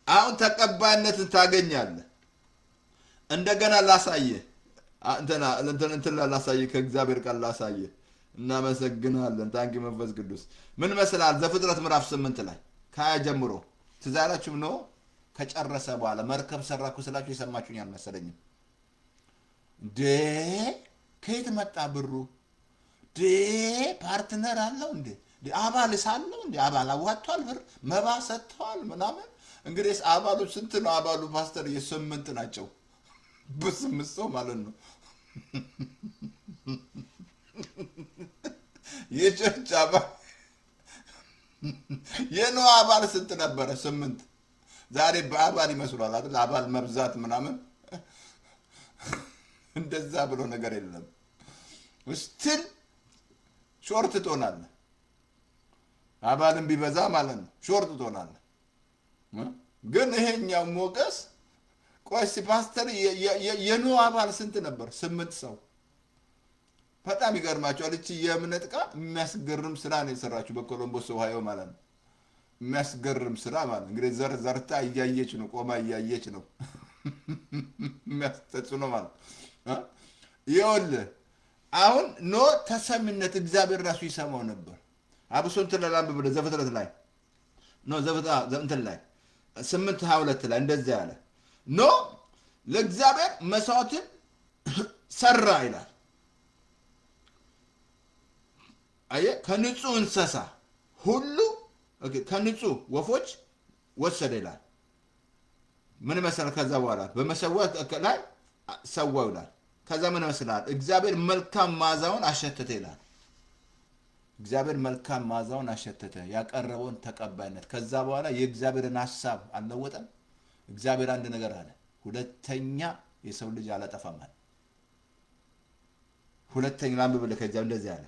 አሁን ተቀባይነትን ታገኛለህ። እንደገና ላሳየህ እንትን ላሳየህ ከእግዚአብሔር ቃል ላሳየህ። እናመሰግናለን። ታንኪ መንፈስ ቅዱስ። ምን መስላል? ዘፍጥረት ምዕራፍ 8 ላይ ከሀያ ጀምሮ ትዝ አላችሁም ነው? ከጨረሰ በኋላ መርከብ ሰራኩ ስላችሁ የሰማችሁኝ አልመሰለኝም። ዴ ከየት መጣ ብሩ? ዴ ፓርትነር አለው እንዴ? አባል ሳለው እንዴ? አባል አዋጥቷል፣ ብር መባ ሰጥተዋል ምናምን። እንግዲህ አባሎች ስንት ነው? አባሉ ፓስተር የ8 ናቸው። በ8 ሰው ማለት ነው። የቸርች አባል የኖህ አባል ስንት ነበረ? 8። ዛሬ በአባል ይመስሏል አይደል? አባል መብዛት ምናምን እንደዛ ብሎ ነገር የለም። ስትል ሾርት ትሆናለህ። አባልን ቢበዛ ማለት ነው ሾርት ትሆናለህ። ግን ይሄኛው ሞገስ ቆይስ ፓስተር የኖህ አባል ስንት ነበር? 8 ሰው። በጣም ይገርማቸዋል። እቺ የእምነት ቃል የሚያስገርም ስራ ነው የሰራችው በኮሎምቦስ ኦሃዮ ማለት ነው። የሚያስገርም ስራ ማለት እንግዲህ ዘርታ እያየች ነው፣ ቆማ እያየች ነው። የሚያስተጽኖ ማለት ይኸውልህ አሁን ኖ ተሰሚነት እግዚአብሔር ራሱ ይሰማው ነበር። አብሶ እንትን ላይ ላንብብ ዘፍጥረት ላይ እንትን ላይ 8:22 ላይ እንደዚያ ያለ ኖ ለእግዚአብሔር መስዋዕትን ሰራ ይላል። አየህ ከንጹህ እንስሳ ሁሉ ከንጹህ ወፎች ወሰደ ይላል። ምን መሰለህ? ከዛ በኋላ በመሰዊያው ላይ ሰዋው ይላል። ከዛ ምን መስላል? እግዚአብሔር መልካም መዓዛውን አሸተተ ይላል። እግዚአብሔር መልካም መዓዛውን አሸተተ፣ ያቀረበውን ተቀባይነት። ከዛ በኋላ የእግዚአብሔርን ሐሳብ አልለወጠም። እግዚአብሔር አንድ ነገር አለ፣ ሁለተኛ የሰው ልጅ አላጠፋም አለ። ሁለተኛ ላንብብልህ። ከዚያ እንደዚህ አለ፣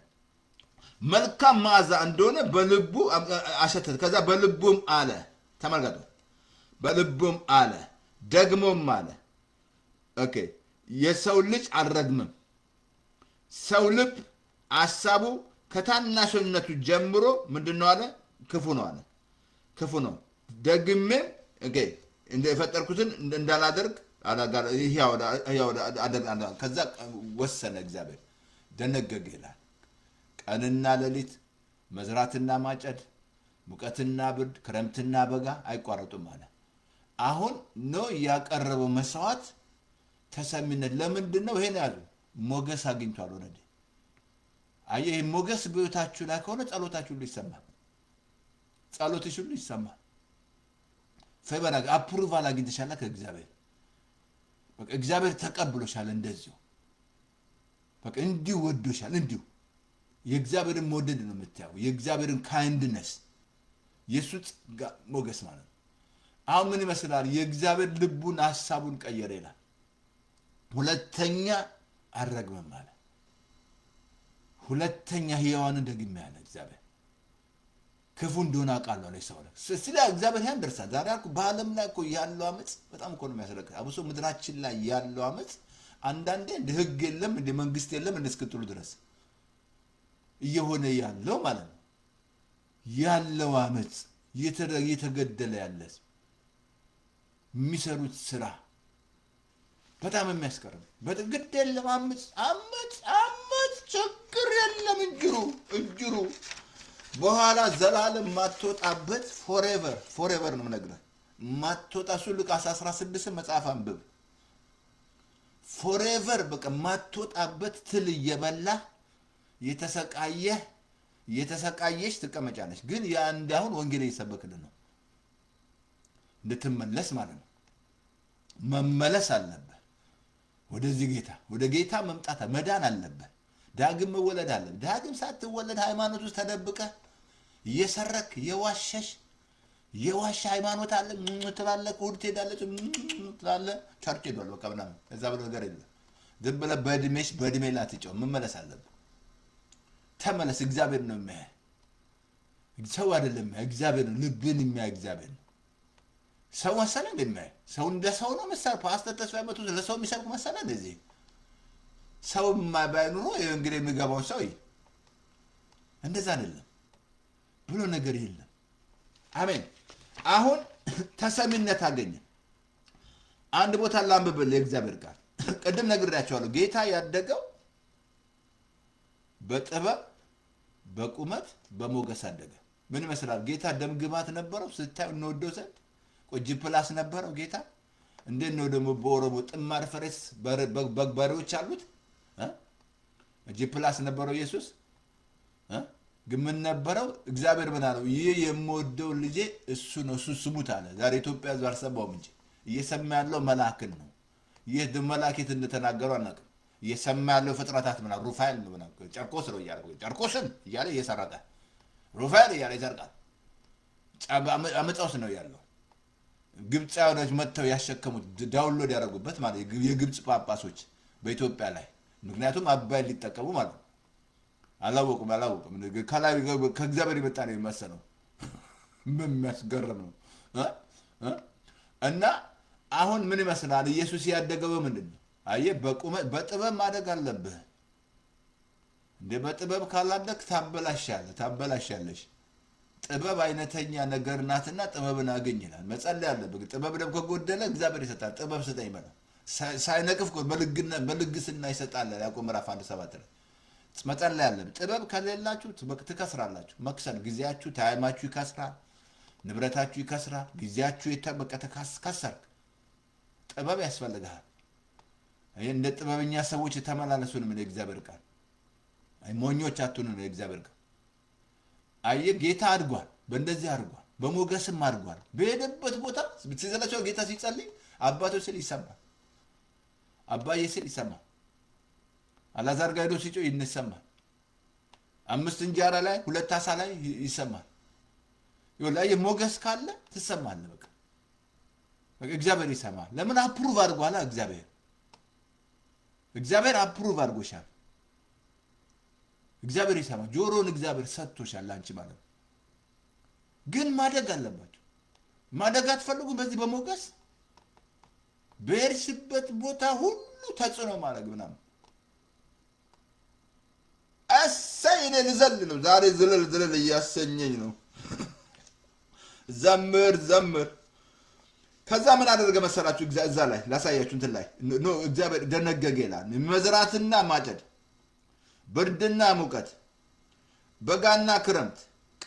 መልካም መዓዛ እንደሆነ በልቡ አሸተተ። ከዛ በልቡም አለ፣ ተመልከቱ፣ በልቡም አለ ደግሞም አለ ኦኬ የሰው ልጅ አልረግምም። ሰው ልብ ሐሳቡ ከታናሽነቱ ጀምሮ ምንድነው አለ? ክፉ ነው አለ። ክፉ ነው። ደግሜም የፈጠርኩትን እንዳላደርግ ከዛ ወሰነ እግዚአብሔር፣ ደነገገ ይላል። ቀንና ሌሊት መዝራትና ማጨድ፣ ሙቀትና ብርድ፣ ክረምትና በጋ አይቋረጡም አለ። አሁን ነው ያቀረበው መስዋዕት ተሰሚነት። ለምንድን ነው ይሄን ያሉ? ሞገስ አግኝቷል። ኦልሬዲ አየህ፣ ሞገስ በህይወታችሁ ላይ ከሆነ ጸሎታችሁ ሁሉ ይሰማል። ጸሎትሽ ሁሉ ይሰማል። ፌቨር አፕሩቫል አግኝተሻል ከእግዚአብሔር። በቃ እግዚአብሔር ተቀብሎሻል። እንደዚሁ በቃ እንዲሁ ወዶሻል። እንዲሁ የእግዚአብሔርን መውደድ ነው የምታየው፣ የእግዚአብሔርን ካይንድነስ፣ የሱ ሞገስ ማለት ነው። አሁን ምን ይመስላል? የእግዚአብሔር ልቡን ሐሳቡን ቀየረ ይላል። ሁለተኛ አልረግምም አለ። ሁለተኛ ሕያዋንን ደግሜ ያለ እግዚአብሔር ክፉ እንደሆነ አውቃለሁ አለ ሰው ላይ። ስለ እግዚአብሔር ያን ደርሳል። ዛሬ አልኩ በዓለም ላይ እኮ ያለው አመጽ በጣም እኮ ነው የሚያስለቅስ። አብሶ ምድራችን ላይ ያለው አመጽ አንዳንዴ እንደ ህግ የለም እንደ መንግስት የለም እስክትሉ ድረስ እየሆነ ያለው ማለት ነው። ያለው አመጽ እየተገደለ ያለ የሚሰሩት ስራ በጣም የሚያስቀርም። በግድ የለም አመጽ ችግር የለም እንጅሩ በኋላ ዘላለም ማትወጣበት ፎሬቨር ነው የምነግርህ። ማትወጣ እሱ ሉቃስ 16 መጽሐፍ አንብብ። ፎሬቨር በቃ ማትወጣበት ትል እየበላ የተሰቃየሽ ትቀመጫለሽ። ግን ያ እንዳሁን ወንጌል እየሰበክልን ነው እንድትመለስ ማለት ነው። መመለስ አለብህ ወደዚህ ጌታ፣ ወደ ጌታ መምጣት መዳን አለብህ። ዳግም መወለድ አለብህ። ዳግም ሳትወለድ ሃይማኖት ውስጥ ተደብቀህ እየሰረክ የዋሻ ሃይማኖት አለ ትላለህ። እሑድ ትሄዳለህ ትላለህ። ቸርች ሄዷል በቃ ምናምን እዛ ብሎ ነገር የለም። ዝም ብለህ በእድሜ ላይ አትጫወት። መመለስ አለብህ። ተመለስ። እግዚአብሔር ነው የሚያይ፣ ሰው አይደለም የሚያይ። እግዚአብሔር ነው ልብን የሚያይ እግዚአብሔር ነው። ሰው መሰለ እንደሚያይ ሰው እንደ ሰው ነው መሰለ። ፓስተር ተስፋዬ መቶ ለሰው የሚሰብክ መሰለ እንደዚህ ሰው ባይኖር እንግዲህ የሚገባው ሰው እንደዛ አይደለም ብሎ ነገር የለም። አሜን። አሁን ተሰሚነት አገኘ። አንድ ቦታ ላንብብል የእግዚአብሔር ቃል። ቅድም ነግሬያቸዋለሁ። ጌታ ያደገው በጥበብ በቁመት በሞገስ አደገ። ምን ይመስላል? ጌታ ደም ግባት ነበረው ስታዩ እንወደው ዘንድ ቆጂ ፕላስ ነበረው ጌታ። እንዴት ነው ደግሞ በኦሮሞ ጥማር ፈረስ በሬዎች አሉት ጂ ፕላስ ነበረው ኢየሱስ። ግን ምን ነበረው? እግዚአብሔር ምን አለው? ይህ የምወደው ልጄ እሱ ነው፣ እሱ ስሙት አለ። ዛሬ ኢትዮጵያ ሕዝብ አልሰማውም እንጂ እየሰማ ያለው መልአክን ነው። ይህ መልአኬት እንደተናገሩ አናውቅም። እየሰማ ያለው ፍጥረታት ምናምን ሩፋኤል ነው ምናምን ጨርቆስ ነው እያለ ጨርቆስን እያለ እየሰረቀ ሩፋኤል እያለ ይሰርቃል። አመፃውስ ነው ያለው። ግብፃውያኖች መጥተው ያሸከሙት ዳውንሎድ ያደረጉበት ማለት የግብፅ ጳጳሶች በኢትዮጵያ ላይ ምክንያቱም አባይ ሊጠቀሙ ማለት ነው። አላወቁም። ከላይ ከእግዚአብሔር የመጣ ነው የሚመሰለው። የሚያስገርም ነው። እና አሁን ምን ይመስላል? ኢየሱስ ያደገው ምንድን ነው? አየህ፣ በጥበብ ማደግ አለብህ። እንደ በጥበብ ካላደግ ታበላሻለሽ። ጥበብ አይነተኛ ነገር ናትና ጥበብን አገኝ ይላል። መጸለይ አለብህ። ጥበብ ደግሞ ከጎደለ እግዚአብሔር ይሰጣል። ጥበብ ስጠኝ ይበላል። ሳይነቅፍ በልግስና ይሰጣል። ያዕቆብ ምዕራፍ 1:7 ላይ መጸለይ አለብህ። ጥበብ ከሌላችሁ ትከስራላችሁ። መክሰር ጊዜያችሁ፣ ታይማችሁ ይከስራል። ንብረታችሁ ይከስራል። ጊዜያችሁ ከሰርክ። ጥበብ ያስፈልግሃል። እንደ ጥበበኛ ሰዎች የተመላለሱን ምን የእግዚአብሔር ቃል ሞኞች አትሁኑ። የእግዚአብሔር ቃል አየህ፣ ጌታ አድጓል። በእንደዚህ አድጓል። በሞገስም አድጓል። በሄደበት ቦታ ሲዘላቸው ጌታ ሲጸልይ አባቶች ስል ይሰማል። አባዬ ስል ይሰማል። አላዛር ጋር ሄዶ ሲጮህ ይሰማል። 5 እንጀራ ላይ 2 ዓሣ ላይ ይሰማል። ይኸውልህ ሞገስ ካለ ትሰማለህ። በቃ እግዚአብሔር ይሰማል። ለምን? አፕሩቭ አድርጓላ። እግዚአብሔር አፕሩቭ አድርጎሻል። እግዚአብሔር ይሰማል። ጆሮን እግዚአብሔር ሰጥቶሻል አንቺ ማለት ነው። ግን ማደግ አለባቸው። ማደግ አትፈልጉም? በዚህ በሞገስ በሄድሽበት ቦታ ሁሉ ተጽዕኖ ማድረግ ምናምን እሰይ እኔ ልዘል ነው ዛሬ ዝለል እያሰኘኝ ነው። ዘምር ከዛ ምን አደረገ መሰላችሁ? እዛ ላይ ላሳያችሁ። እንትን ላይ እግዚአብሔር ደነገገ ይላል። መዝራትና ማጨድ፣ ብርድና ሙቀት፣ በጋና ክረምት፣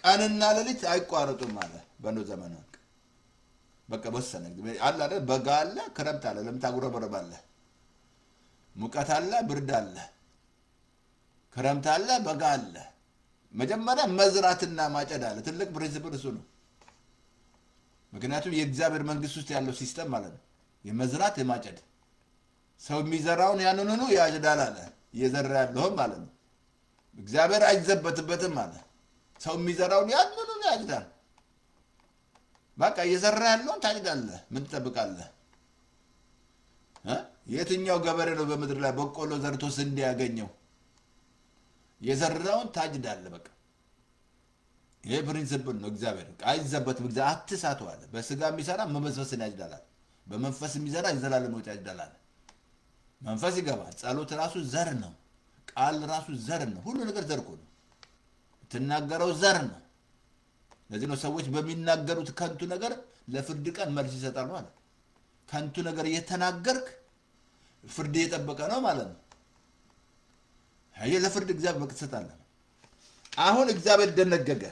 ቀንና ሌሊት አይቋረጡም አለ። በኖህ ዘመን በቃ ወሰነ አለ አይደል? በጋ አለ፣ ክረምት አለ። ለምን ታጉረመረማለህ? ሙቀት አለ፣ ብርድ አለ፣ ክረምት አለ፣ በጋ አለ። መጀመሪያ መዝራትና ማጨድ አለ። ትልቅ ፕሪንሲፕል እሱ ነው። ምክንያቱም የእግዚአብሔር መንግስት ውስጥ ያለው ሲስተም ማለት ነው የመዝራት የማጨድ ሰው የሚዘራውን ያንኑ ነው ያጭዳል አለ። እየዘራ ያለውም ማለት ነው እግዚአብሔር አይዘበትበትም አለ። ሰው የሚዘራውን ያንኑ ነው ያጭዳል። በቃ እየዘራ ያለውን ታጭዳለህ። ምን ትጠብቃለህ? የትኛው ገበሬ ነው በምድር ላይ በቆሎ ዘርቶ ስንዴ ያገኘው? የዘራውን ታጭዳለህ። በቃ ይሄ ፕሪንሲፕል ነው። እግዚአብሔር አይዘበትም። እግዚአብሔር አትሳቱ አለ። በስጋ የሚሰራ መንፈስን ያጭዳል፣ በመንፈስ የሚዘራ የዘላለም ሕይወት ያጭዳል። መንፈስ ይገባል። ጸሎት ራሱ ዘር ነው። ቃል ራሱ ዘር ነው። ሁሉ ነገር ዘር እኮ ነው። ትናገረው ዘር ነው። ለዚህ ነው ሰዎች በሚናገሩት ከንቱ ነገር ለፍርድ ቀን መልስ ይሰጣሉ ማለት። ከንቱ ነገር እየተናገርክ ፍርድ እየጠበቀ ነው ማለት ነው። አይ ለፍርድ እግዚአብሔር በቅጽታለ። አሁን እግዚአብሔር ደነገገ።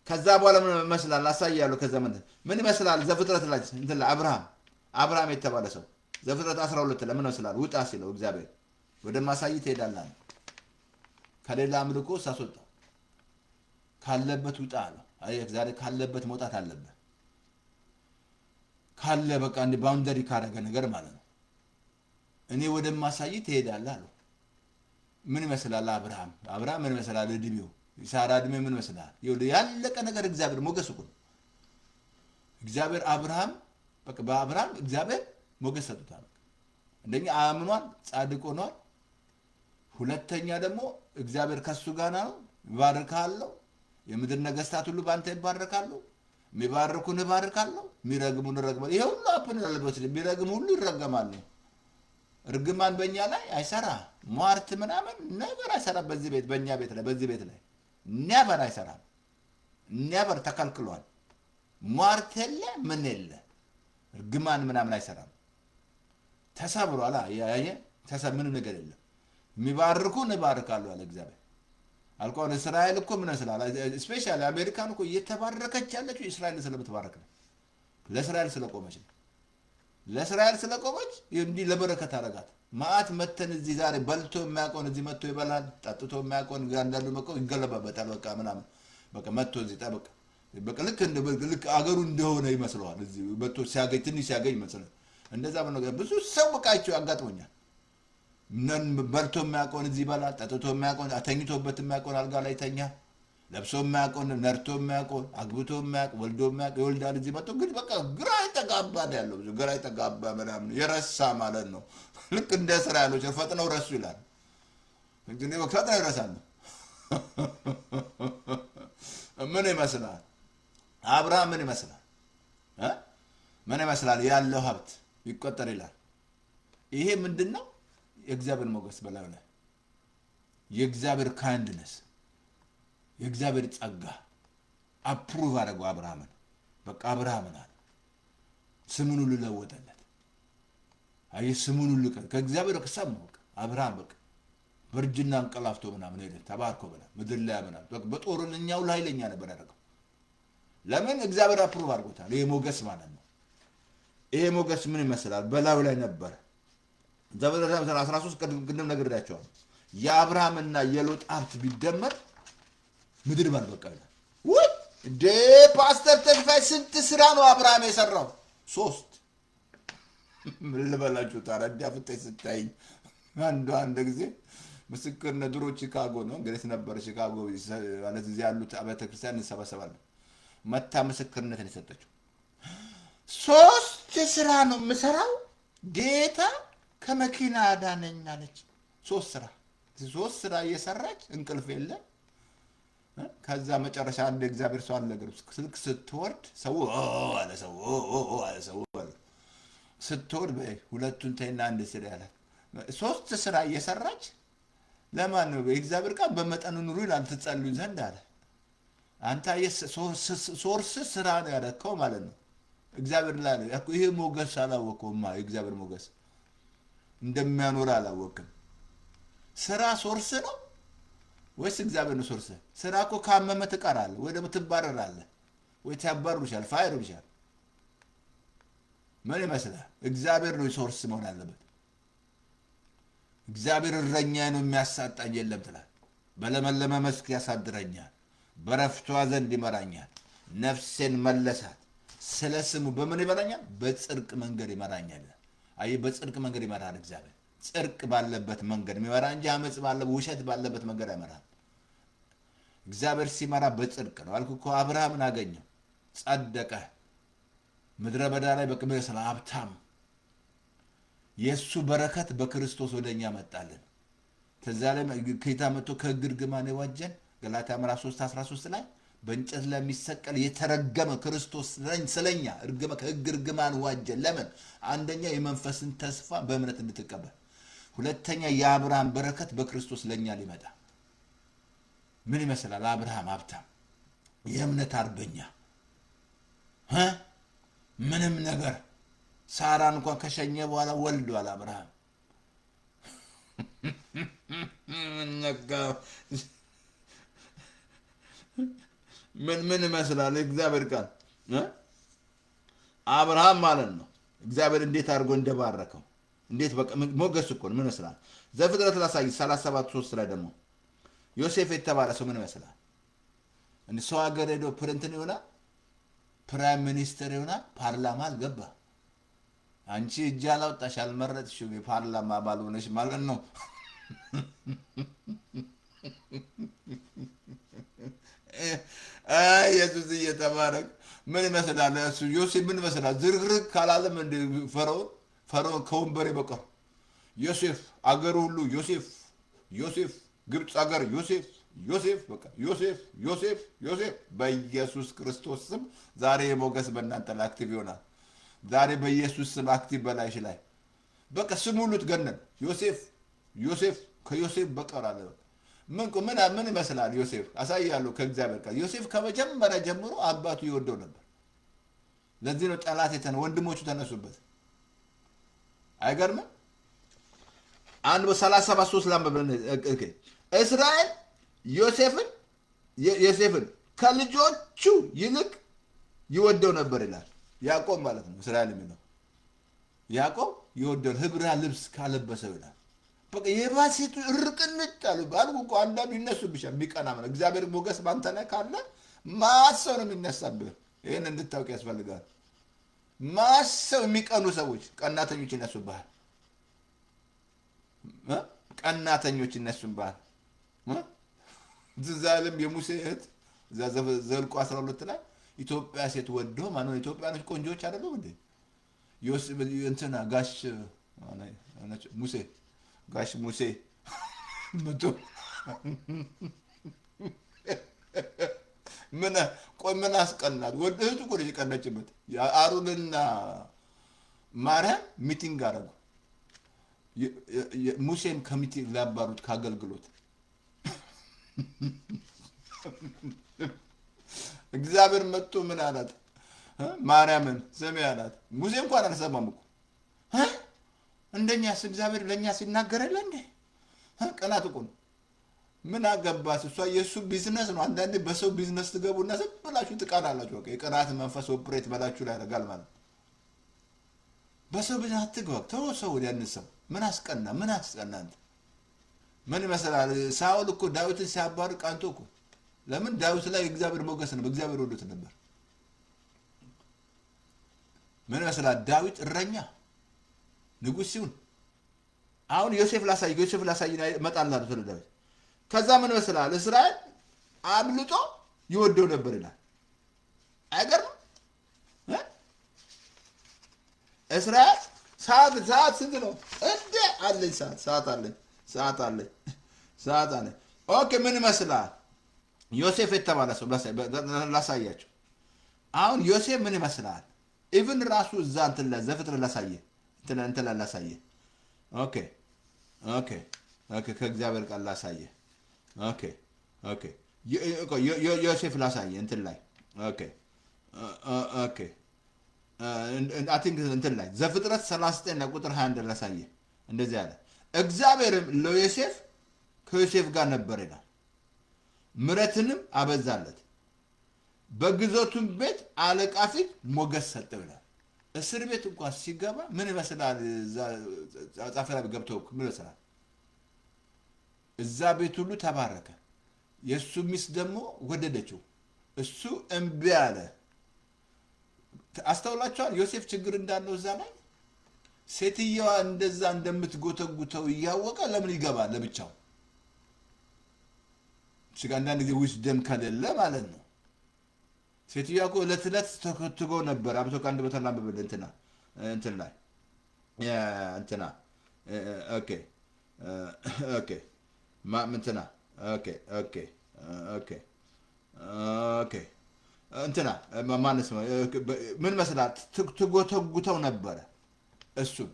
ከዛ በኋላ ምን መስላል አሳያለሁ። ከዛ ምን ይመስላል? ዘፍጥረት ላይ እንትን አብርሃም የተባለ ሰው ዘፍጥረት 12 ለምን መስላል? ውጣ ሲለው እግዚአብሔር ወደ ማሳየት ትሄዳለህ፣ ከሌላ አምልኮ ሳስወጣው ካለበት ውጣ አለው። አይ ዛሬ ካለበት መውጣት አለበት። ካለ በቃ እንደ ባውንደሪ ካረገ ነገር ማለት ነው። እኔ ወደ ማሳየት ትሄዳለህ አለው። ምን ይመስላል? አብርሃም ምን ይመስላል? እድሜው ሳራ እድሜ ምን ይመስላል? ያለቀ ነገር እግዚአብሔር ሞገስ እኮ ነው። እግዚአብሔር በአብርሃም እግዚአብሔር ሞገስ ሰጥቷል። አንደኛ አምኗል፣ ጻድቅ ሆኗል። ሁለተኛ ደግሞ እግዚአብሔር ከሱ ጋር ነው፣ ይባርካል። የምድር ነገስታት ሁሉ ባንተ ይባረካሉ። የሚባርኩን እባርካለሁ፣ የሚረግሙን እረግማለሁ። ይሄ ሁሉ አፕን ያለበት የሚረግም ሁሉ ይረገማሉ። እርግማን በእኛ ላይ አይሰራ፣ ሟርት ምናምን ነገር አይሰራ። በዚህ ቤት በእኛ ቤት ላይ በዚህ ቤት ላይ ኔቨር አይሰራም። ኔቨር ተከልክሏል። ሟርት የለ ምን የለ እርግማን ምናምን አይሰራም። ተሰብሯል። ያየ ምንም ነገር የለም። የሚባርኩን እባርካለሁ አለ እግዚአብሔር። አልቆን እስራኤል እኮ ምን ስላለ ስፔሻሊ አሜሪካን እኮ እየተባረከች ያለችው እስራኤል ስለምትባረክ ነው። ለእስራኤል ስለቆመች ነው። ለእስራኤል ስለቆመች እንዲህ ለበረከት አረጋት። ማአት መተን እዚህ ዛሬ በልቶ የሚያቆን እዚህ መጥቶ ይበላል፣ ጠጥቶ የሚያቆን አንዳንዱ መቆ ይገለባበታል። በቃ ምናምን በቃ መጥቶ እዚህ ጠበቅ በቃ ልክ አገሩ እንደሆነ ይመስለዋል። እዚህ መጥቶ ሲያገኝ ትንሽ ሲያገኝ ይመስላል። እንደዛ በነገር ብዙ ሰው በቃቸው ያጋጥሞኛል። በልቶ የሚያቆን እዚህ ይበላል፣ ጠጥቶ የሚያቆን ተኝቶበት የሚያቆን አልጋ ላይ ተኛ፣ ለብሶ የሚያቆን ነርቶ የሚያቆን አግብቶ የሚያቆን ወልዶ የሚያቆን ይወልዳል። እዚህ መጥቶ ግን በቃ ግራ የተጋባ ያለው ብዙ ግራ የተጋባ ምናምን የረሳ ማለት ነው። ልክ እንደ እስራኤሎች ፈጥነው ረሱ ይላል። እንግዲህ ፈጥነው ይረሳሉ። ምን ይመስላል? አብርሃም ምን ይመስላል? ምን ይመስላል? ያለው ሀብት ይቆጠር ይላል። ይሄ ምንድነው? የእግዚአብሔር ሞገስ በላዩ ላይ የእግዚአብሔር ካይንድነስ የእግዚአብሔር ጸጋ አፕሩቭ አደረገው አብርሃምን። በቃ አብርሃምን አለ ስሙን ሁሉ ለወጠለት። አይ ስሙን ሁሉ ከእግዚአብሔር ከሰማው አብርሃም በቃ በእርጅና እንቀላፍቶ ምናምን ሄደ ተባርኮ በላ ምድር ላይ ምናምን በቃ በጦርኛው ላይ ኃይለኛ ነበር ያደረገው። ለምን? እግዚአብሔር አፕሩቭ አድርጎታል። ይሄ ሞገስ ማለት ነው። ይሄ ሞገስ ምን ይመስላል? በላዩ ላይ ነበር። ዘፍጥረት 13 ቅድም ነግሬያቸዋለሁ። የአብርሃምና የሎጥ ሀብት ቢደመር ምድር ባልበቃ ይላል። ወይ እንደ ፓስተር ተስፋዬ ስንት ስራ ነው አብርሃም የሰራው? 3 ምን ልበላችሁ ታዲያ እንዲያፍጠኝ ስታይኝ አንድ ጊዜ ምስክርነት ድሮ ቺካጎ ነው እንግዲህ ነበር ቺካጎ ማለት እዚህ ያሉት አብያተ ክርስቲያን እንሰበሰባለን። መታ ምስክርነትን የሰጠችው 3 ስራ ነው የምሰራው ጌታ ከመኪና አዳነኝ አለች። 3 ስራ እየሰራች እንቅልፍ የለ። ከዛ መጨረሻ አንድ እግዚአብሔር ሰው አልነገር ስልክ ስትወርድ ሰው አለ ስትወርድ ሁለቱን ተይና አንድ ስራ ያለ 3 ስራ እየሰራች ለማን ነው? እግዚአብሔር ቃል በመጠኑ ኑሩ ይላል ትጸልዩ ዘንድ አለ። አንተ ሶርስ ስራ ነው ያደረከው ማለት ነው። እግዚአብሔር ላይ ይሄ ሞገስ አላወቀውማ። የእግዚአብሔር ሞገስ እንደሚያኖር አላወቅም። ስራ ሶርስ ነው ወይስ እግዚአብሔር ነው ሶርስ? ስራ እኮ ካመመ ትቀራለህ ወይ ደግሞ ትባረራለህ ወይ ታባሩሻል ፋይሩሻል። ምን ይመስላል? እግዚአብሔር ነው ሶርስ መሆን ያለበት። እግዚአብሔር እረኛዬ ነው የሚያሳጣኝ የለም ትላል። በለመለመ መስክ ያሳድረኛል፣ በረፍቷ ዘንድ ይመራኛል፣ ነፍሴን መለሳት፣ ስለ ስሙ በምን ይመራኛል? በጽድቅ መንገድ ይመራኛል። አይ በጽድቅ መንገድ ይመራል እግዚአብሔር። ጽድቅ ባለበት መንገድ የሚመራ እንጂ አመጽ ባለበት ውሸት ባለበት መንገድ አይመራም። እግዚአብሔር ሲመራ በጽድቅ ነው አልኩ እኮ። አብርሃምን አገኘው፣ ጸደቀ። ምድረ በዳ ላይ በቅሜ ስለ ሀብታም የእሱ በረከት በክርስቶስ ወደኛ መጣልን። ከዛ ላይ ጌታ መጥቶ ከሕግ እርግማን የዋጀን ገላትያ ምዕራፍ 3:13 ላይ በእንጨት ላይ የሚሰቀል የተረገመ ክርስቶስ ስለኛ ከሕግ እርግማን ዋጀን። ለምን? አንደኛ የመንፈስን ተስፋ በእምነት እንድትቀበል፣ ሁለተኛ የአብርሃም በረከት በክርስቶስ ለኛ ሊመጣ። ምን ይመስላል? አብርሃም ሀብታም፣ የእምነት አርበኛ፣ ምንም ነገር ሳራን እንኳን ከሸኘ በኋላ ወልዷል አብርሃም። ምን ይመስላል? እግዚአብሔር ቃል አብርሃም ማለት ነው። እግዚአብሔር እንዴት አድርጎ እንደባረከው እንዴት በቃ ሞገስ እኮ ነው። ምን ይመስላል? ዘፍጥረት ላሳይ 37:3 ላይ ደግሞ ዮሴፍ የተባለ ሰው ምን ይመስላል? ሰው ሀገር ሄዶ ፕሪንትን ይሆናል፣ ፕራይም ሚኒስተር ይሆናል፣ ፓርላማ አልገባ። አንቺ እጅ አላወጣሽ አልመረጥሽም፣ የፓርላማ አባል ሆነሽ ማለት ነው። ኢየሱስ እየተባረክ ምን ይመስላል? እሱ ዮሴፍ ምን ይመስላል? ዝርግርግ ካላለም እንደ ፈርዖን ከወንበሬ በቀር ዮሴፍ አገሩ ሁሉ ዮሴፍ ግብፅ አገር ዮሴፍ በቃ ዮሴፍ። በኢየሱስ ክርስቶስ ስም ዛሬ የሞገስ በእናንተ ላይ አክቲቭ ይሆናል። ዛሬ በኢየሱስ ስም አክቲቭ በላይሽ ላይ በቃ ስሙ ሁሉ ትገነን። ዮሴፍ ከዮሴፍ በቀር አለ። ምን ይመስላል? ዮሴፍ አሳያለሁ ከእግዚአብሔር ቃል። ዮሴፍ ከመጀመሪያ ጀምሮ አባቱ ይወደው ነበር። ለዚህ ነው ጠላት ወንድሞቹ ተነሱበት። አይገርምም? አንድ በ37:3 ላንብበን። እስራኤል ዮሴፍን ከልጆቹ ይልቅ ይወደው ነበር ይላል። ያዕቆብ ማለት ነው። እስራኤል የሚለው ያዕቆብ ይወደው ህብራ ልብስ ካለበሰው ይላል። በቃ የባሴቱ እርቅንጭ አሉ ባልኩ እኮ። አንዳንዱ ይነሱብሻል። የሚቀና ማለት እግዚአብሔር ሞገስ ባንተ ላይ ካለ ማሰው ነው የሚነሳብህ። ይህን እንድታውቅ ያስፈልጋል። ማሰው የሚቀኑ ሰዎች ቀናተኞች ይነሱብሃል። ቀናተኞች ይነሱብሃል። ትዛልም የሙሴ እህት ዘኍልቍ 12 ላይ ኢትዮጵያ ሴት ወዶ ማነው? ኢትዮጵያኖች ቆንጆች አይደሉም እንዴ? እንትና ጋሽ ሙሴ መቶ ምን አስቀናት? እህቱ እኮ ነች የቀናችበት። አሮንና ማርያም ሚቲንግ አደረጉ። ሙሴን ከሚቲንግ ላባሩት ከአገልግሎት። እግዚአብሔር መጥቶ ምን አላት? ማርያምን ስሚ አላት። ሙሴ እንኳን አልሰማም እኮ። እንደኛስ እግዚአብሔር ለእኛ ሲናገር የለ እንዴ? ቅናት እኮ ነው። ምን አገባት እሷ? የእሱ ቢዝነስ ነው። አንዳንዴ በሰው ቢዝነስ ትገቡና ዝም ብላችሁ ትቀናላችሁ። በቃ የቅናት መንፈስ ኦፕሬት በላችሁ ላይ ያደርጋል ማለት ነው። በሰው ቢዝነስ አትግባ። ተው ሰው ያንሰው። ምን አስቀና? ምን አስቀና? አንተ ምን ይመስላል? ሳኦል እኮ ዳዊትን ሲያባር ቀንቶ እኮ። ለምን? ዳዊት ላይ እግዚአብሔር ሞገስ ነው። በእግዚአብሔር ወዶት ነበር። ምን ይመስላል? ዳዊት እረኛ ንጉሥ ሲሆን አሁን ዮሴፍ ላሳይ እመጣልሃለሁ ስለ ዳዊት። ከዛ ምን ይመስላል? እስራኤል አብልጦ ይወደው ነበር ይላል። አይገርም? እስራኤል ሰዓት ስንት ነው እንዴ? አለኝ ሰዓት አለኝ። ኦኬ ምን ይመስላል? ዮሴፍ የተባለ ሰው ላሳያቸው። አሁን ዮሴፍ ምን ይመስላል? ኢቭን ራሱ እዛ እንትን ዘፍጥረት ላሳየ። ኦኬ ከእግዚአብሔር ቃል ላሳየ። ኦኬ ዮሴፍ ላሳየ እንትን ላይ ኦኬ አይ ቲንክ እንትን ላይ ዘፍጥረት 39 ቁጥር 21 ላሳየ። እንደዚህ አለ፣ እግዚአብሔርም ለዮሴፍ ከዮሴፍ ጋር ነበር ይላል፣ ምሕረትንም አበዛለት፣ በግዞቱም ቤት አለቃ ፊት ሞገስ ሰጠው ይላል። እስር ቤት እንኳን ሲገባ ምን ይመስላል? ጻፈ ላይ ገብተው ምን ይመስላል? እዛ ቤት ሁሉ ተባረከ። የእሱ ሚስት ደግሞ ወደደችው፣ እሱ እምቢ አለ። አስተውላችኋል? ዮሴፍ ችግር እንዳለው እዛ ላይ ሴትየዋ እንደዛ እንደምትጎተጉተው እያወቀ ለምን ይገባል ለብቻው? እሺ አንዳንድ ጊዜ ዊዝደም ከሌለ ማለት ነው። ሴትዮዋ እኮ ዕለት ዕለት ተከትጎ ነበር። አብቶ ከአንድ ቦታ ላንብብል እንትን ላይ እንትና ኦኬ ኦኬ እንትና ኦኬ ኦኬ ኦኬ ኦኬ እንትና ማነስ ምን መስላት ትጎተጉተው ነበረ። እሱን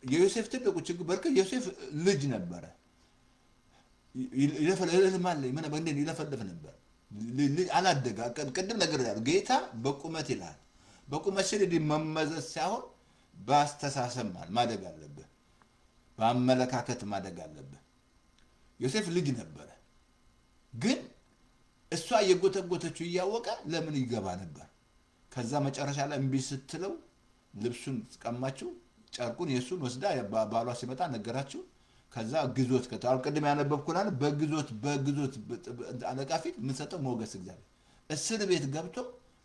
የዮሴፍ ትልቁ ችግር በርግጥ ዮሴፍ ልጅ ነበረ። ይለፈልፍ ነበር። አላደገ። ቅድም ነገር ያሉ ጌታ በቁመት ይላል። በቁመት ሲል መመዘዝ ሳይሆን በአስተሳሰብ ማደግ አለብህ፣ በአመለካከት ማደግ አለብህ። ዮሴፍ ልጅ ነበረ፣ ግን እሷ የጎተጎተችው እያወቀ ለምን ይገባ ነበር? ከዛ መጨረሻ ላይ እምቢ ስትለው ልብሱን ቀማችው፣ ጨርቁን የእሱን ወስዳ ባሏ ሲመጣ ነገራችው። ከዛ ግዞት ከተባለ ቅድም ያነበብኩናል። በግዞት አለቃ ፊት የምንሰጠው ሞገስ እግዚአብሔር እስር ቤት ገብቶ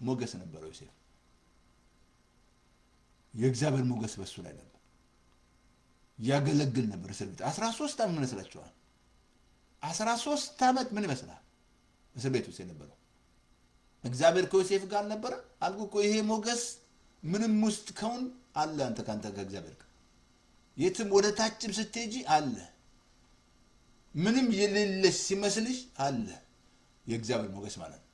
ሞገስ ነበረው ዮሴፍ። የእግዚአብሔር ሞገስ በሱ ላይ ነበር። ያገለግል ነበር እስር ቤት 13 ዓመት። ምን ይመስላችኋል? 13 ዓመት ምን ይመስላል እስር ቤት ውስጥ የነበረው? እግዚአብሔር ከዮሴፍ ጋር ነበረ አልኩ እኮ። ይሄ ሞገስ ምንም ውስጥ ከውን አለ። አንተ ካንተ ከእግዚአብሔር ጋር የትም ወደ ታችም ስትሄጂ አለ። ምንም የሌለሽ ሲመስልሽ አለ የእግዚአብሔር ሞገስ ማለት ነው።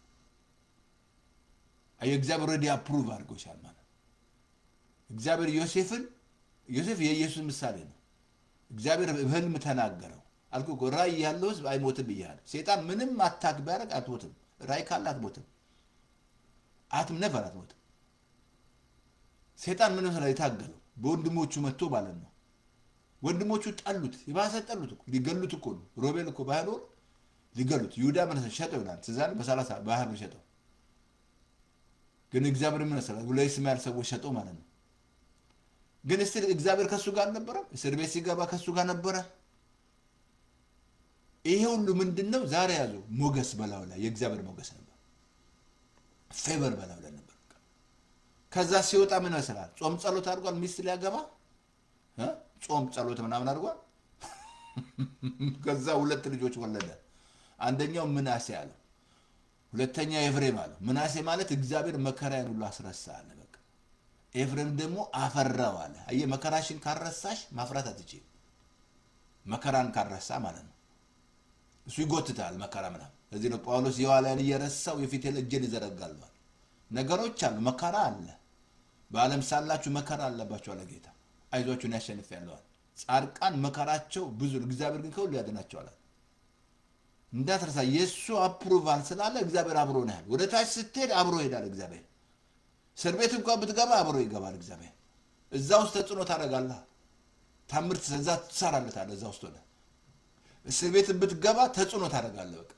የእግዚአብሔር ኦልሬዲ አፕሩቭ አድርጎሻል ማለት ነው። እግዚአብሔር ዮሴፍ የኢየሱስ ምሳሌ ነው። እግዚአብሔር ህልም ተናገረው አልኩ እኮ። ራእይ ያለው ህዝብ አይሞትም ብያለሁ። ሴጣን ምንም አታክ ቢያደርግ አትሞትም። ራእይ ካለ አትሞትም። ነፈር አትሞትም። ሴጣን ምንም ስለ የታገለው በወንድሞቹ መጥቶ ማለት ነው። ወንድሞቹ ጠሉት፣ የባሰ ጠሉት እኮ። ሊገሉት እኮ ነው። ሮቤል እኮ ባህል ወር ሊገሉት፣ ይሁዳ ምን ሸጠው ይላል ትዛል በ30 ባህር ሸጠው። ግን እግዚአብሔር ምን ሰራ? ለእስማኤል ሰዎች ሸጠው ማለት ነው። ግን እስቲ እግዚአብሔር ከሱ ጋር ነበረ። እስር ቤት ሲገባ ከሱ ጋር ነበረ። ይሄ ሁሉ ምንድነው? ዛሬ ያዘው ሞገስ በላው ላይ የእግዚአብሔር ሞገስ ነበር። ፌቨር በላው ላይ ነበር። ከዛ ሲወጣ ምን መስላል? ጾም ጸሎት አድርጓል። ሚስት ሊያገባ ጾም ጸሎት ምናምን አድርጓል። ከዛ 2 ልጆች ወለደ። አንደኛው ምናሴ አለ፣ ሁለተኛ ኤፍሬም አለ። ምናሴ ማለት እግዚአብሔር መከራዬን ሁሉ አስረሳ አለ። በቃ ኤፍሬም ደግሞ አፈራው አለ። አየህ፣ መከራሽን ካረሳሽ ማፍራት አትችይም። መከራን ካረሳ ማለት ነው። እሱ ይጎትታል መከራ ምናምን። ለዚህ ነው ጳውሎስ የኋላን እየረሳው የፊቴን እጄን ይዘረጋል። ነገሮች አሉ፣ መከራ አለ። በዓለም ሳላችሁ መከራ አለባችሁ አለ ጌታ። አይዟችሁን ያሸንፋለሁ። ጻድቃን መከራቸው ብዙ፣ እግዚአብሔር ግን ከሁሉ ያድናቸዋል። እንዳትረሳ፣ የእሱ አፕሩቫል ስላለ እግዚአብሔር አብሮ ነው ያለ። ወደ ታች ስትሄድ አብሮ ይሄዳል እግዚአብሔር። እስር ቤት እንኳን ብትገባ አብሮ ይገባል እግዚአብሔር። እዛ ውስጥ ተጽዕኖ ታደርጋለህ። ታምርት እዛ ትሰራለታለህ። እዛ ውስጥ ሆነ እስር ቤት ብትገባ ተጽዕኖ ታደርጋለህ። በቃ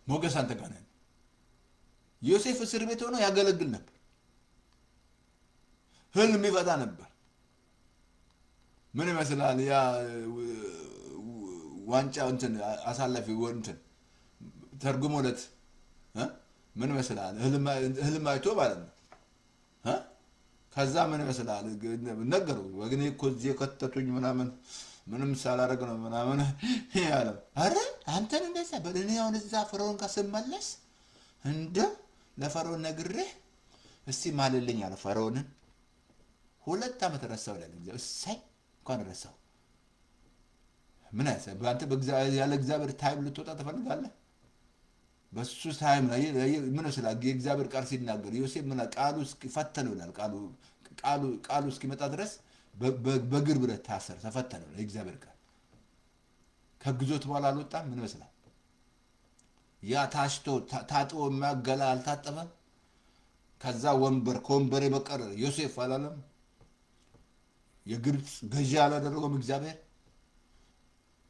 ሞገስ አንተ ጋር ነው። ዮሴፍ እስር ቤት ሆኖ ያገለግል ነበር። ህልም ይፈታ ነበር። ምን ይመስላል? ያ ዋንጫ እንትን አሳላፊ እንትን ተርጉሞለት ምን ይመስላል? ህልም አይቶ ማለት ነው። ከዛ ምን ይመስላል ነገሩ። ወግኔ እኮ እዚህ የከተቱኝ ምንም ሳላደርግ ነው ምናምን ያለው። አረ አንተን እንደዛ በእኔ አሁን እዛ ፈርዖን ጋር ስመለስ እንደው ለፈርዖን ነግሬህ እስቲ ማልልኝ አለ ፈርዖንን። 2 ዓመት ረሳው ይላል እግዚአብሔር። እሰይ እንኳን ረሳው። ምን ያሰብ አንተ ያለ እግዚአብሔር ታይም ልትወጣ ትፈልጋለህ? በሱ ታይም ላይ ምን ይመስላል? የእግዚአብሔር ቃል ሲናገር ዮሴፍ ምን ቃሉ እስኪፈተነው ይላል። ቃሉ እስኪመጣ ድረስ በእግር ብረት ታሰር ተፈተነው የእግዚአብሔር ቃል። ከግዞት በኋላ አልወጣም። ምን ይመስላል? ያ ታሽቶ ታጥቦ የሚያገላ አልታጠበም። ከዛ ከወንበሬ በቀር ዮሴፍ አላለም። የግብፅ ገዢ አላደረገም እግዚአብሔር።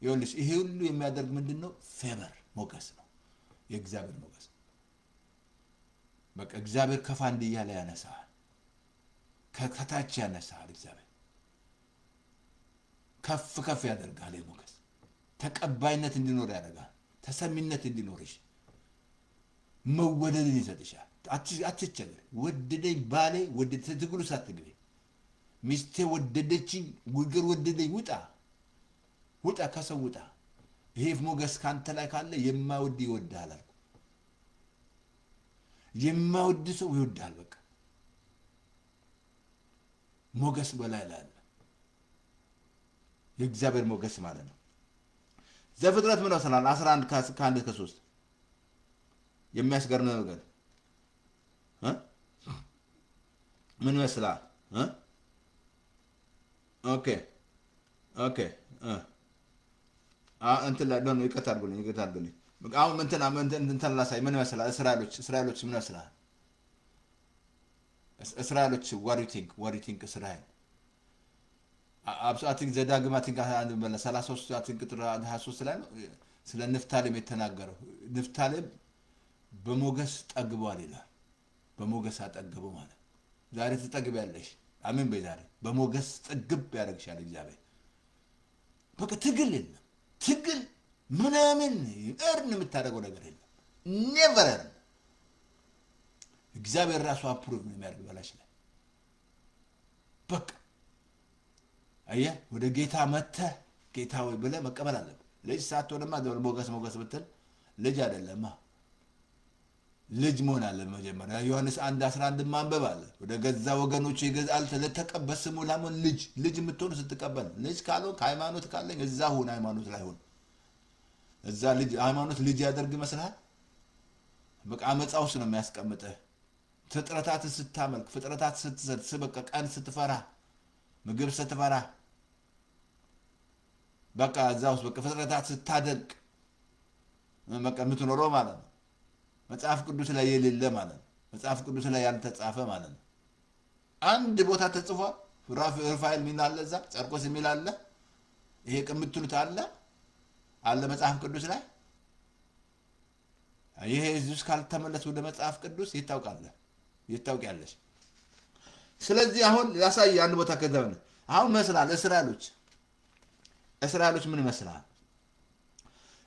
ይኸውልሽ ይሄ ሁሉ የሚያደርግ ምንድነው? ፌቨር ሞገስ ነው። የእግዚአብሔር ሞገስ። በቃ እግዚአብሔር ከፋንድያ ላይ ያነሳል፣ ከታች ያነሳል። እግዚአብሔር ከፍ ያደርጋል። ሞገስ ተቀባይነት እንዲኖር ያደርጋል። ተሰሚነት እንዲኖርሽ፣ መወደድን ይሰጥሻል። አትቸገር። ወደደኝ ባሌ ወደ ትግሉ ሳትግቢ ሚስቴ ወደደችኝ ውግር ወደደኝ ውጣ ከሰው ውጣ። ይሄ ሞገስ ካንተ ላይ ካለ የማይወድ ይወድሃል አልኩ። የማይወድ ሰው ይወድሃል። በቃ ሞገስ በላይ ላይ አለ። የእግዚአብሔር ሞገስ ማለት ነው። ዘፍጥረት ምን ወሰናል 11 ከ1 እስከ 3 የሚያስገርም ነገር ምን ይመስላል? ኦኬ እንትን ላይ ነው ይከታርጉልኝ። አሁን እንትን ላሳይ። ምን ይመስላል? እስራኤሎች ምን ይመስላል? እስራኤሎች what do you think እስራኤል አብሶአቲንግ ዘዳግም አቲንግ 33 አቲንግ ቁጥር 23 ላይ ነው ስለ ንፍታሌም የተናገረው። ንፍታሌም በሞገስ ጠግቧል ይላል። በሞገስ አጠገበው ማለት ዛሬ ትጠግቢያለሽ። አሜን በይ። ዛሬ በሞገስ ጥግብ ያደርግሻል እግዚአብሔር። በቃ ትግል ምናምን እርን የምታደርገው ነገር የለም። ኔቨር እግዚአብሔር ራሱ አፕሩቭ ነው የሚያደርግ በላሽ ላይ። በቃ አየህ ወደ ጌታ መጥተህ ጌታ ሆይ ብለህ መቀበል አለብህ። ልጅ ሳትሆንማ ሞገስ ብትል ልጅ አይደለማ። ልጅ መሆን አለ መጀመሪያ። ዮሐንስ 1:11 ማንበብ አለ። ወደ ገዛ ወገኖቹ ይገዛል ለተቀበል ስሙ ላሞን ልጅ የምትሆን ስትቀበል። ልጅ ካልሆንክ ሃይማኖት ካለኝ እዛ ሁን፣ ሃይማኖት ላይ ሁን። እዛ ልጅ ሃይማኖት ልጅ ያደርግ ይመስልሃል? በቃ አመፃ ውስጥ ነው የሚያስቀምጥህ። ፍጥረታት ስታመልክ፣ ፍጥረታት ስትሰጥ፣ በቃ ቀን ስትፈራ፣ ምግብ ስትፈራ፣ በቃ እዛ ውስጥ በቃ ፍጥረታት ስታደንቅ በቃ የምትኖረው ማለት ነው። መጽሐፍ ቅዱስ ላይ የሌለ ማለት ነው። መጽሐፍ ቅዱስ ላይ ያልተጻፈ ማለት ነው። አንድ ቦታ ተጽፏል። ራፋኤል ሚል አለ፣ እዛ ጨርቆስ የሚል አለ። ይሄ ቅምትሉት አለ መጽሐፍ ቅዱስ ላይ። ይሄ ኢየሱስ ካልተመለስ ወደ መጽሐፍ ቅዱስ ይታውቃለሽ። ስለዚህ አሁን ያሳይ አንድ ቦታ ከዛው አሁን መስላል እስራኤሎች ምን ይመስላል?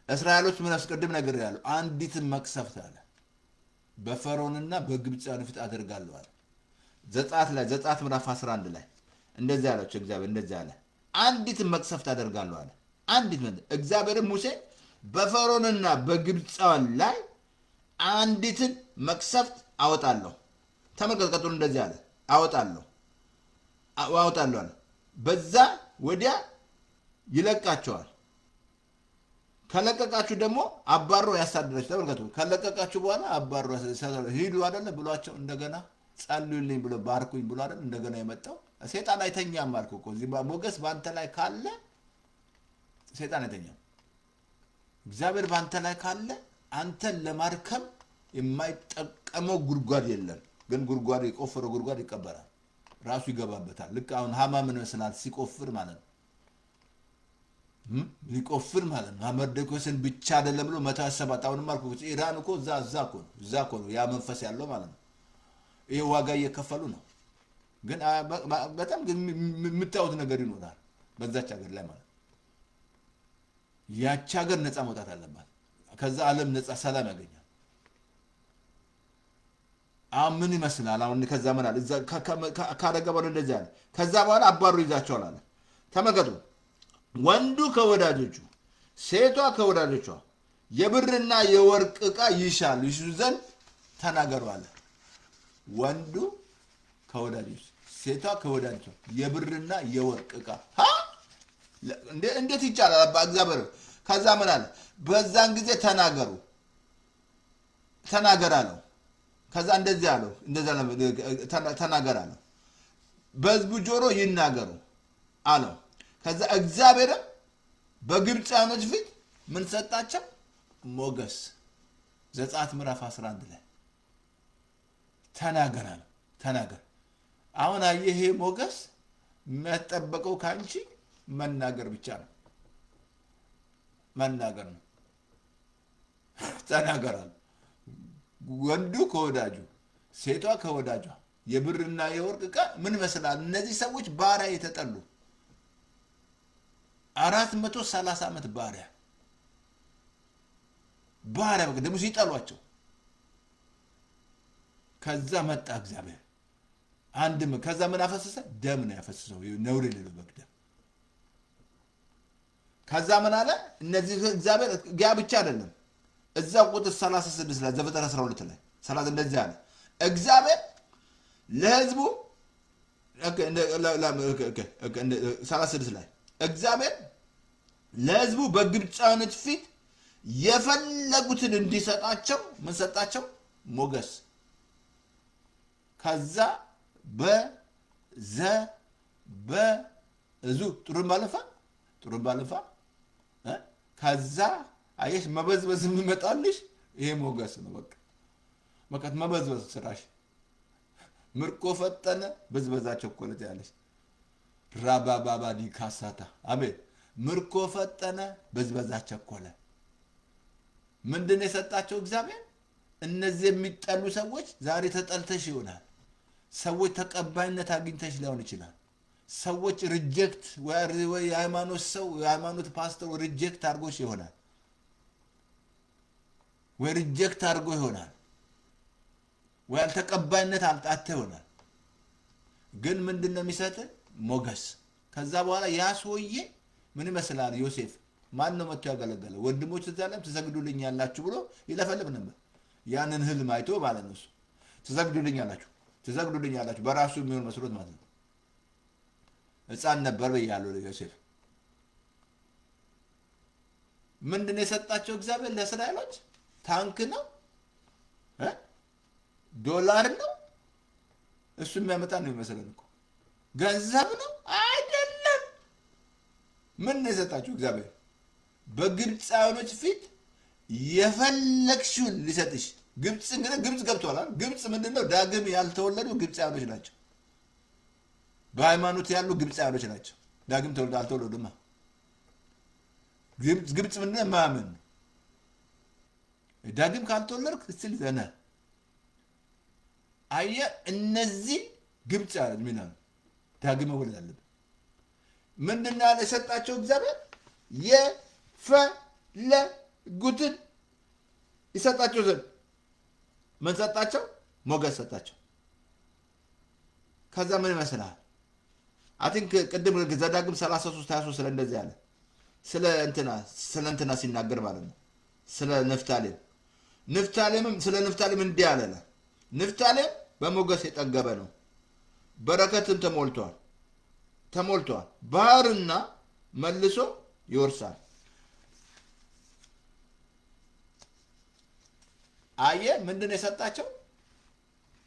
እስራኤሎች ምን አስቀድም ነገር ያለው አንዲት መቅሰፍት አለ በፈርዖንና በግብፃውያን ፊት አደርጋለሁ አለ። ዘጸአት ምዕራፍ 11 ላይ እንደዚህ ያላቸው እግዚአብሔር እንደዚህ አለ፣ አንዲት መቅሰፍት አደርጋለሁ አለ። አንዲት እግዚአብሔር ሙሴ በፈርዖንና በግብፃውያን ላይ አንዲትን መቅሰፍት አወጣለሁ። ተመልከቱ፣ ቀጥሎ እንደዚህ አለ፣ አወጣለሁ አለ። በዛ ወዲያ ይለቃቸዋል። ከለቀቃችሁ ደግሞ አባሮ ያሳድራችሁ። ተመልከቱ፣ ከለቀቃችሁ በኋላ አባሮ ሂዱ አይደለ ብሏቸው እንደገና ጸልዩልኝ ብሎ ባርኩኝ ብሎ አይደል እንደገና የመጣው። ሰይጣን አይተኛም አልኩ እኮ። እዚህ ሞገስ ባንተ ላይ ካለ ሰይጣን አይተኛም። እግዚአብሔር ባንተ ላይ ካለ አንተን ለማርከም የማይጠቀመው ጉድጓድ የለም። ግን ጉድጓድ የቆፈረው ጉድጓድ ይቀበራል፣ ራሱ ይገባበታል። ልክ አሁን ሃማ ምን መስናት ሲቆፍር ማለት ነው ሊቆፍር ማለት ነው። መርዶክዮስን ብቻ አይደለም ብሎ 107 አሁንም አልኩ ኢራን እኮ እዛ እኮ ነው ያ መንፈስ ያለው ማለት ነው። ይሄ ዋጋ እየከፈሉ ነው። ግን በጣም የምታዩት ነገር ይኖራል በዛች ሀገር ላይ ማለት ያቺ ሀገር ነፃ መውጣት አለባት። ከዛ ዓለም ነፃ ሰላም ያገኛል። አሁን ምን ይመስላል? አሁን ከዛ ምን አለ? እዛ ካደረገ በኋላ እንደዚህ አለ። ከዛ በኋላ አባሩ ይዛቸዋል አለ። ተመልከቱ፣ ወንዱ ከወዳጆቹ ሴቷ ከወዳጆቿ የብርና የወርቅ ዕቃ ይሹ ዘንድ ተናገሩ አለ። ወንዱ ከወዳጆቹ ሴቷ ከወዳጆቿ የብርና የወርቅ ዕቃ እንዴት ይቻላል? አባ እግዚአብሔር ከዛ ምን አለ? በዛን ጊዜ ተናገር አለው። ከዛ እንደዚህ አለው፣ ተናገር አለው። በሕዝቡ ጆሮ ይናገሩ አለው። ከዛ እግዚአብሔርም በግብፃውያኖች ፊት ምን ሰጣቸው? ሞገስ። ዘጸአት ምዕራፍ 11 ላይ ተናገር አለው። ተናገር። አሁን አየህ፣ ይሄ ሞገስ የሚያጠበቀው ካንቺ መናገር ብቻ ነው። መናገር ነው። ተናገር አለው። ወንዱ ከወዳጁ ሴቷ ከወዳጇ የብርና የወርቅ ዕቃ ምን ይመስላል? እነዚህ ሰዎች ባሪያ የተጠሉ 430 ዓመት ባሪያ በቃ ደግሞ ሲጠሏቸው ከዛ መጣ እግዚአብሔር ከዛ ምን አፈሰሰ? ደም ነው ያፈሰሰው፣ ነውር የሌለው በግ ደም። ከዛ ምን አለ? እነዚህ እግዚአብሔር ያ ብቻ አይደለም። እዛ ቁጥር 36 ላይ ዘፍጥረት 12 ላይ 30 እንደዚህ አለ እግዚአብሔር ለሕዝቡ 36 ላይ እግዚአብሔር ለሕዝቡ በግብፃውያኖች ፊት የፈለጉትን እንዲሰጣቸው ምን ሰጣቸው? ሞገስ። ከዛ በዙ ጥሩምባ ልንፋ ከዛ አየሽ መበዝበዝ የሚመጣልሽ ይሄ ሞገስ ነው። በቃ መበዝበዝ ስራሽ። ምርኮ ፈጠነ ብዝበዛ ቸኮለት ያለሽ ራባባባዲ ካሳታ አሜን። ምርኮ ፈጠነ ብዝበዛ ቸኮለ። ምንድን ነው የሰጣቸው እግዚአብሔር? እነዚህ የሚጠሉ ሰዎች ዛሬ ተጠልተሽ ይሆናል። ሰዎች ተቀባይነት አግኝተሽ ሊሆን ይችላል። ሰዎች ሪጀክት ወይ የሃይማኖት ሰው የሃይማኖት ፓስተር ሪጀክት አድርጎሽ ይሆናል፣ ወይ ሪጀክት አድርጎ ይሆናል፣ ወይ አልተቀባይነት አልጣተ ይሆናል። ግን ምንድን ነው የሚሰጥ? ሞገስ። ከዛ በኋላ ያ ሰውዬ ምን ይመስላል? ዮሴፍ ማን ነው መጥቶ ያገለገለ? ወንድሞች እዛ ላይም ትሰግዱልኝ ያላችሁ ብሎ ይለፈልፍ ነበር። ያንን ህልም አይቶ ማለት ነው እሱ ትሰግዱልኝ ያላችሁ በራሱ የሚሆን መስሎት ማለት ነው። ሕፃን ነበር ብያለሁ ዮሴፍ። ምንድን ነው የሰጣቸው እግዚአብሔር ለእስራኤሎች? ታንክ ነው? ዶላር ነው? እሱ የሚያመጣ ነው የሚመስለን እኮ። ገንዘብ ነው? አይደለም። ምን ነው የሰጣቸው እግዚአብሔር? በግብፃውያኖች ፊት የፈለግሽውን ሊሰጥሽ። ግብፅ ገብቷል። ግብፅ ምንድነው? ዳግም ያልተወለዱ ግብፃውያኖች ናቸው። በሃይማኖት ያሉ ግብፃውያኖች ናቸው። ዳግም አልተወለዱማ። ግብፅ ምንድነው? ማመን ነው። ዳግም ካልተወለድክ እስቲል ዘና አየህ። እነዚህ ግብፃውያን ምን አሉ? ዳግም መወለድ አለብን። ምንድነው ያለ የሰጣቸው እግዚአብሔር? የፈለጉትን ይሰጣቸው ዘንድ ምን ሰጣቸው? ሞገስ ሰጣቸው። ከዛ ምን ይመስላል? አቲንክ ቅድም ዘዳግም 33:23 ስለ እንደዚህ ያለ ስለ እንትና ሲናገር ማለት ነው። ስለ ንፍታሌም እንዲህ አለ። ንፍታሌም በሞገስ የጠገበ ነው፣ በረከትም ተሞልቷል። ባህርና መልሶ ይወርሳል። አየ ምንድን ነው የሰጣቸው?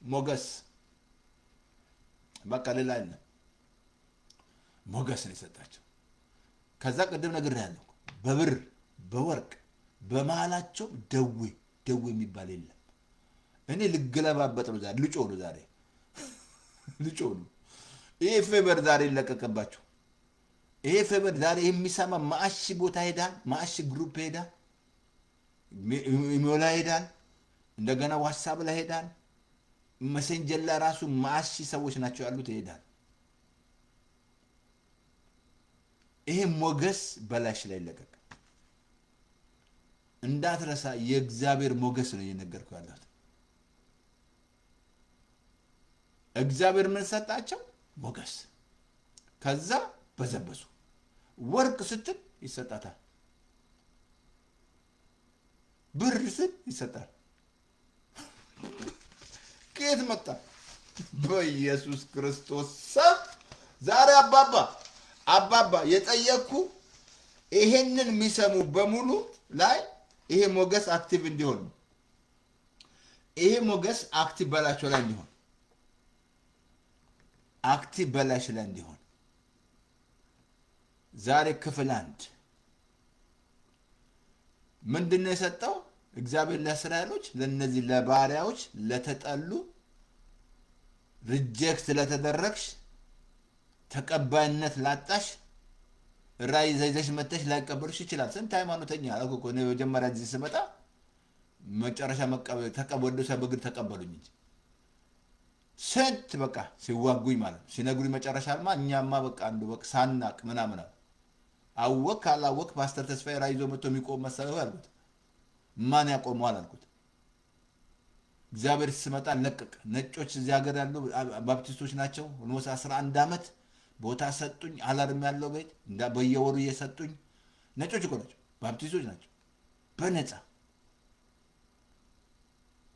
ሞገስ። በቃ ሌላ አይደለም፣ ሞገስ ነው የሰጣቸው። ከዛ ቅድም ነግሬሃለሁ፣ በብር በወርቅ በመሃላቸው ደዌ የሚባል የለም። እኔ ልገለባበጥ ነው ዛሬ፣ ልጮ ነው። ይሄ ፌበር ዛሬ ይለቀቀባቸው። ይሄ ፌበር ዛሬ የሚሰማ ማአሽ ቦታ ሄዳል፣ ማአሽ ግሩፕ ሄዳል፣ ኢሜል ላይ ሄዳል፣ እንደገና ዋትስአፕ ላይ ሄዳል፣ መሰንጀር ላይ ራሱ ማአሽ ሰዎች ናቸው ያሉት ይሄዳል። ይሄ ሞገስ በላሽ ላይ ይለቀቅ። እንዳትረሳ፣ የእግዚአብሔር ሞገስ ነው እየነገርኩ ያለሁት። እግዚአብሔር ምን ሰጣቸው? ሞገስ። ከዛ በዘበሱ። ወርቅ ስትል ይሰጣታል፣ ብር ስትል ይሰጣል። ከየት መጣ? በኢየሱስ ክርስቶስ ስም ዛሬ አባባ የጠየቅኩ ይሄንን የሚሰሙ በሙሉ ላይ ይሄ ሞገስ አክቲቭ እንዲሆን ነው። ይሄ ሞገስ አክቲቭ በላቸው ላይ እንዲሆን አክቲቭ በላሽ ላይ እንዲሆን ዛሬ ክፍል 1 ምንድነው የሰጠው እግዚአብሔር ለእስራኤሎች? ለነዚህ ለባሪያዎች ለተጠሉ ሪጀክት ለተደረግሽ ተቀባይነት ላጣሽ ራይ ዘይዘሽ መተሽ ላይቀበልሽ ይችላል። ስንት ሃይማኖተኛ አልኩ እኔ መጀመሪያ ጊዜ ስመጣ መጨረሻ ተቀበሉ ሰበግር ተቀበሉኝ እንጂ ስንት በቃ ሲዋጉኝ ማለት ሲነግሩኝ መጨረሻማ እኛማ በቃ አንዱ በቃ ሳናቅ ምናምን አወቅ ካላወቅ ፓስተር ተስፋዬ ራይዞ መጥቶ የሚቆም መሰለው አልኩት። ማን ያቆመዋል አልኩት። እግዚአብሔር ሲመጣ ለቀቅ። ነጮች እዚህ ሀገር ያሉ ባፕቲስቶች ናቸው። ኦልሞስት 11 ዓመት ቦታ ሰጡኝ። አላርም ያለው ቤት በየወሩ እየሰጡኝ ነጮች እኮ ናቸው፣ ባፕቲስቶች ናቸው። በነፃ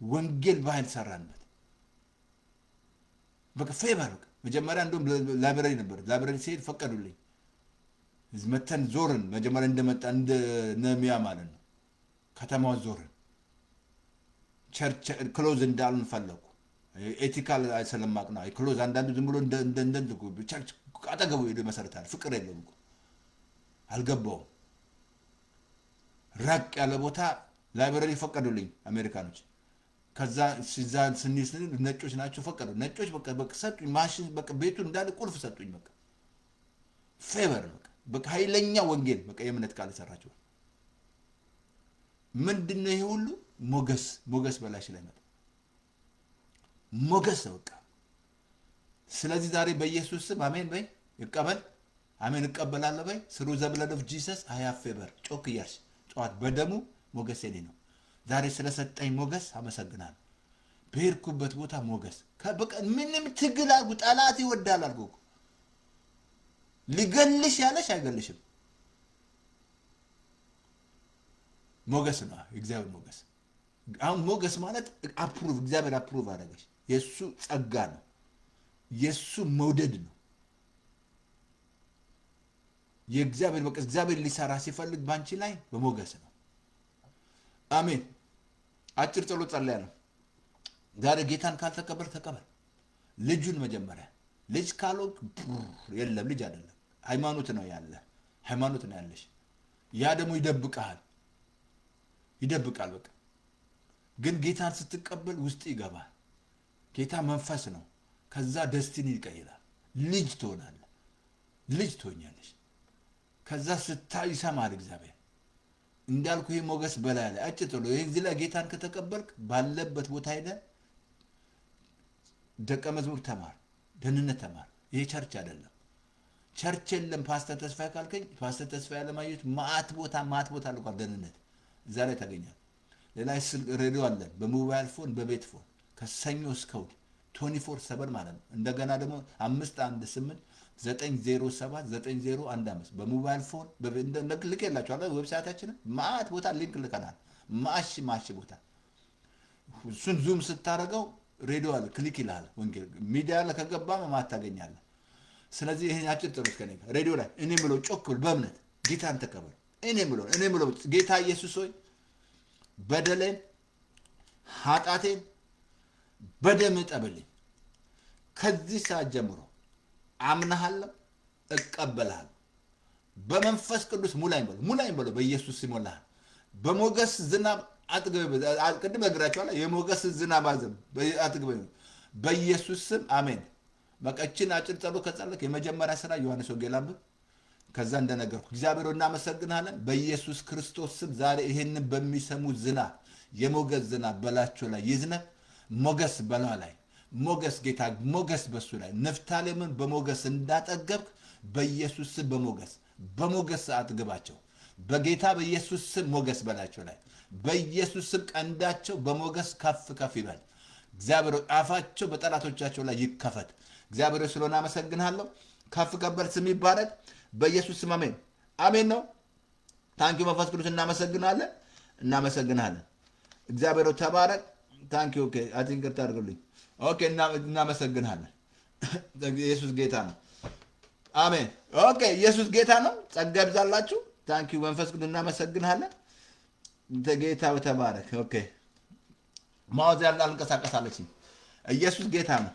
ወንጌል በኃይል ሰራንበት። በቃ ፌቨር በቃ መጀመሪያ እንደውም ላይብረሪ ነበር። ላይብረሪ ሲሄድ ፈቀዱልኝ። መተን ዞርን። መጀመሪያ እንደመጣ እንደ ነሚያ ማለት ነው። ከተማውን ዞርን። ቸርች ክሎዝ እንዳሉን ፈለጉ። ኤቲካል ስለማቅ ነው ክሎዝ። አንዳንዱ ዝም ብሎ እንደ ቸርች አጠገቡ ሄዶ ይመሰርታል። ፍቅር የለውም እኮ አልገባውም። ራቅ ያለ ቦታ ላይብረሪ ፈቀዱልኝ አሜሪካኖች። ከዛ ሲዛ ስንል ነጮች ናቸው ፈቀዱ። ነጮች በቃ ሰጡኝ። ማሽን በቃ ቤቱ እንዳለ ቁልፍ ሰጡኝ። በቃ ፌቨር በቃ ኃይለኛ ወንጌል በቃ የእምነት ቃል ሰራቸው። ምንድነው ይሄ ሁሉ? ሞገስ በላሽ ላይ መጣ። ሞገስ በቃ። ስለዚህ ዛሬ በኢየሱስ ስም አሜን በይ። ይቀበል። አሜን እቀበላለሁ በይ። ስሩ ዘብለድ ኦፍ ጂሰስ አይ ሃቭ ፌቨር። ጮክ እያልሽ ጨዋት በደሙ ሞገስ የኔ ነው። ዛሬ ስለሰጠኝ ሞገስ አመሰግናለሁ። በሄድኩበት ቦታ ሞገስ። በቃ ምንም ትግል አድርጉ። ጠላት ይወዳል አድርጎ ሊገልሽ ያለሽ አይገልሽም። ሞገስ ነው እግዚአብሔር ሞገስ። አሁን ሞገስ ማለት አፕሩቭ እግዚአብሔር አፕሩቭ አደረገሽ። የሱ ጸጋ ነው፣ የሱ መውደድ ነው። የእግዚአብሔር በቃ እግዚአብሔር ሊሰራ ሲፈልግ ባንቺ ላይ በሞገስ ነው። አሜን። አጭር ጸሎት ጸልያለሁ። ዛሬ ጌታን ካልተቀበል ተቀበል። ልጁን መጀመሪያ ልጅ ካልሆንክ የለም ልጅ አይደለም። ሃይማኖት ነው ያለ፣ ሃይማኖት ነው ያለሽ። ያ ደግሞ ይደብቃል። በቃ ግን ጌታን ስትቀበል ውስጥ ይገባል። ጌታ መንፈስ ነው። ከዛ ደስቲኒ ይቀይራል። ልጅ ትሆናለህ፣ ልጅ ትሆኛለሽ። ከዛ ስታይ ይሰማል እግዚአብሔር። እንዳልኩ ይሄ ሞገስ በላይ ያለ አጭጥሎ ይሄ እዚህ ላይ ጌታን ከተቀበልክ ባለበት ቦታ ሄደህ ደቀ መዝሙር ተማር፣ ደህንነት ተማር። ይሄ ቸርች አይደለም። ቸርች የለም ፓስተር ተስፋዬ ካልከኝ ፓስተር ተስፋዬ ለማየት ማት ቦታ ልኳል። ደህንነት እዛ ላይ ታገኛለህ። ሌላ ሬዲዮ አለን፣ በሞባይል ፎን በቤት ፎን ከሰኞ እስከ እሑድ 24/7 ማለት ነው። እንደገና ደግሞ 518-907-9015 በሞባይል ፎን ልክ የላችኋል። ዌብሳይታችንን ማት ቦታ ሊንክ ልከናል። ማሽ ቦታ እሱን ዙም ስታደርገው ሬዲዮ አለ፣ ክሊክ ይልሃል። ወንጌል ሚዲያ ላይ ከገባ ማት ታገኛለህ። ስለዚህ ይሄን አጭር ጥሩት ከኔ ጋር ሬዲዮ ላይ እኔ ምለው ጮክ ብል በእምነት ጌታን ተቀበል። እኔ ምለው ጌታ ኢየሱስ ሆይ በደሌን ኃጢአቴን በደም እጠብልኝ። ከዚህ ሰዓት ጀምሮ አምናሃለሁ፣ እቀበልሃለሁ። በመንፈስ ቅዱስ ሙላኝ በለው። በኢየሱስ ስም ይሞላሃል። በሞገስ ዝናብ አጥግበኝ። ቅድም ነግራችኋለሁ። የሞገስ ዝናብ አጥግበኝ በኢየሱስ ስም አሜን። በቀችን አጭር ጸሎት ከጸለክ የመጀመሪያ ስራ ዮሐንስ ወንጌል አንብብ። ከዛ እንደነገርኩ እግዚአብሔር እናመሰግናለን። በኢየሱስ ክርስቶስ ስም ዛሬ ይሄንን በሚሰሙ ዝናብ የሞገስ ዝናብ በላቸው ላይ ይዝነብ። ሞገስ በላ ላይ ሞገስ ጌታ ሞገስ በሱ ላይ ንፍታሌምን በሞገስ እንዳጠገብክ በኢየሱስ ስም በሞገስ አጥግባቸው። በጌታ በኢየሱስ ስም ሞገስ በላቸው ላይ በኢየሱስ ስም ቀንዳቸው በሞገስ ከፍ ይበል። እግዚአብሔር አፋቸው በጠላቶቻቸው ላይ ይከፈት። እግዚአብሔር ስለሆነ አመሰግናለሁ። ከፍ ከበል ስም ይባረክ በኢየሱስ ስም አሜን። አሜን ነው። ታንኪዩ መንፈስ ቅዱስ እናመሰግናለን። እግዚአብሔር ተባረክ። ታንኪዩ ኦኬ አቲንከር ታርጉልኝ ኦኬ እናመሰግናለን። ኢየሱስ ጌታ ነው። አሜን ኦኬ ኢየሱስ ጌታ ነው። ጸጋ ይብዛላችሁ። ታንኪዩ መንፈስ ቅዱስ እናመሰግናለን። ጌታው ተባረክ። ኦኬ ማውዝ ያለ አንቀሳቀሳለች። ኢየሱስ ጌታ ነው።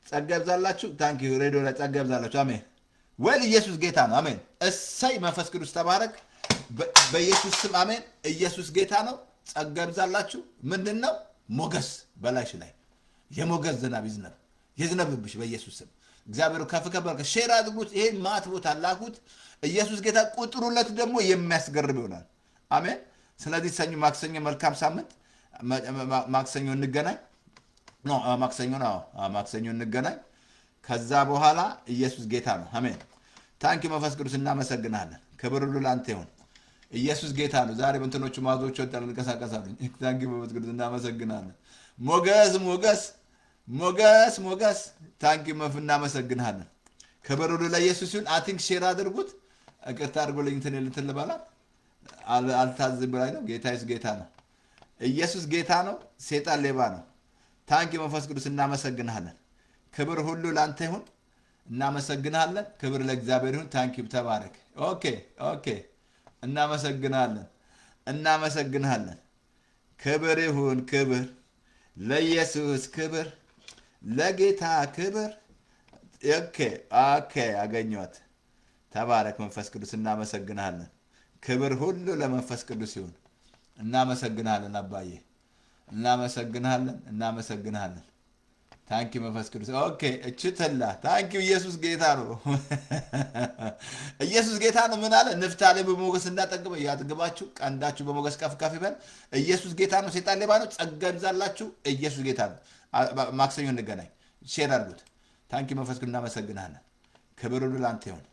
ጸጋ ይብዛላችሁ። ታንኪዩ ሬዲዮ ላይ ጸጋ ይብዛላችሁ። አሜን ወል ኢየሱስ ጌታ ነው። አሜን እሰይ መንፈስ ቅዱስ ተባረክ በኢየሱስ ስም አሜን። ኢየሱስ ጌታ ነው። ጸጋ ይብዛላችሁ። ምንድነው ሞገስ በላይሽ ላይ የሞገስ ዝናብ ይዝነብብሽ በኢየሱስ ስም። እግዚአብሔር ከፍ ሼር አድርጉት። ይሄን ማት ቦታ ላኩት። ኢየሱስ ጌታ ቁጥር 2 ደግሞ የሚያስገርም ይሆናል። አሜን። ስለዚህ ሰኞ ማክሰኞ መልካም ሳምንት። ማክሰኞ እንገናኝ። ከዛ በኋላ ኢየሱስ ጌታ ነው። አሜን። ታንኪ መንፈስ ቅዱስ እናመሰግናለን። ክብር ሁሉ ለአንተ ይሁን። ኢየሱስ ጌታ ነው። ዛሬ በእንትኖቹ ማዞች ወጣ እንቀሳቀሳለን። ታንኪ መንፈስ ቅዱስ እናመሰግናለን። ሞገስ ሞገስ ሞገስ ሞገስ ታንኪ እናመሰግንሃለን። ክብር ሁሉ ለኢየሱስ ይሁን። አቲንክ ሼር አድርጉት። ይቅርታ አድርጎልኝ እንትን ልበላት አልታዝም ብላኝ ነው። ጌታዬስ ጌታ ነው። ኢየሱስ ጌታ ነው። ሴጣን ሌባ ነው። ታንኪ መንፈስ ቅዱስ እናመሰግንሃለን። ክብር ሁሉ ለአንተ ይሁን። እናመሰግንሃለን። ክብር ለእግዚአብሔር ይሁን። ታንኪ ተባረክ። ኦኬ እናመሰግንሃለን። እናመሰግንሃለን። ክብር ይሁን። ክብር ለኢየሱስ፣ ክብር ለጌታ፣ ክብር ኦኬ አገኘኋት። ተባረክ መንፈስ ቅዱስ እናመሰግንሃለን። ክብር ሁሉ ለመንፈስ ቅዱስ ይሁን። እናመሰግንሃለን አባዬ፣ እናመሰግንሃለን። ታንኪ መንፈስ ቅዱስ። ኦኬ እችትላ ታንኪ። ኢየሱስ ጌታ ነው። ኢየሱስ ጌታ ነው። ምን አለ? ንፍታሌም በሞገስ እንዳጠግበ ያጥግባችሁ፣ ቀንዳችሁ በሞገስ ከፍ ከፍ ይበል። ኢየሱስ ጌታ ነው። ሴጣን ሌባ ነው። ጸጋ ይብዛላችሁ። ኢየሱስ ጌታ ነው። ማክሰኞ እንገናኝ። ሼር አድርጉት። ታንኪ መንፈስ ቅዱስ እናመሰግንሃለን። ክብር ሁሉ ለአንተ ይሁን።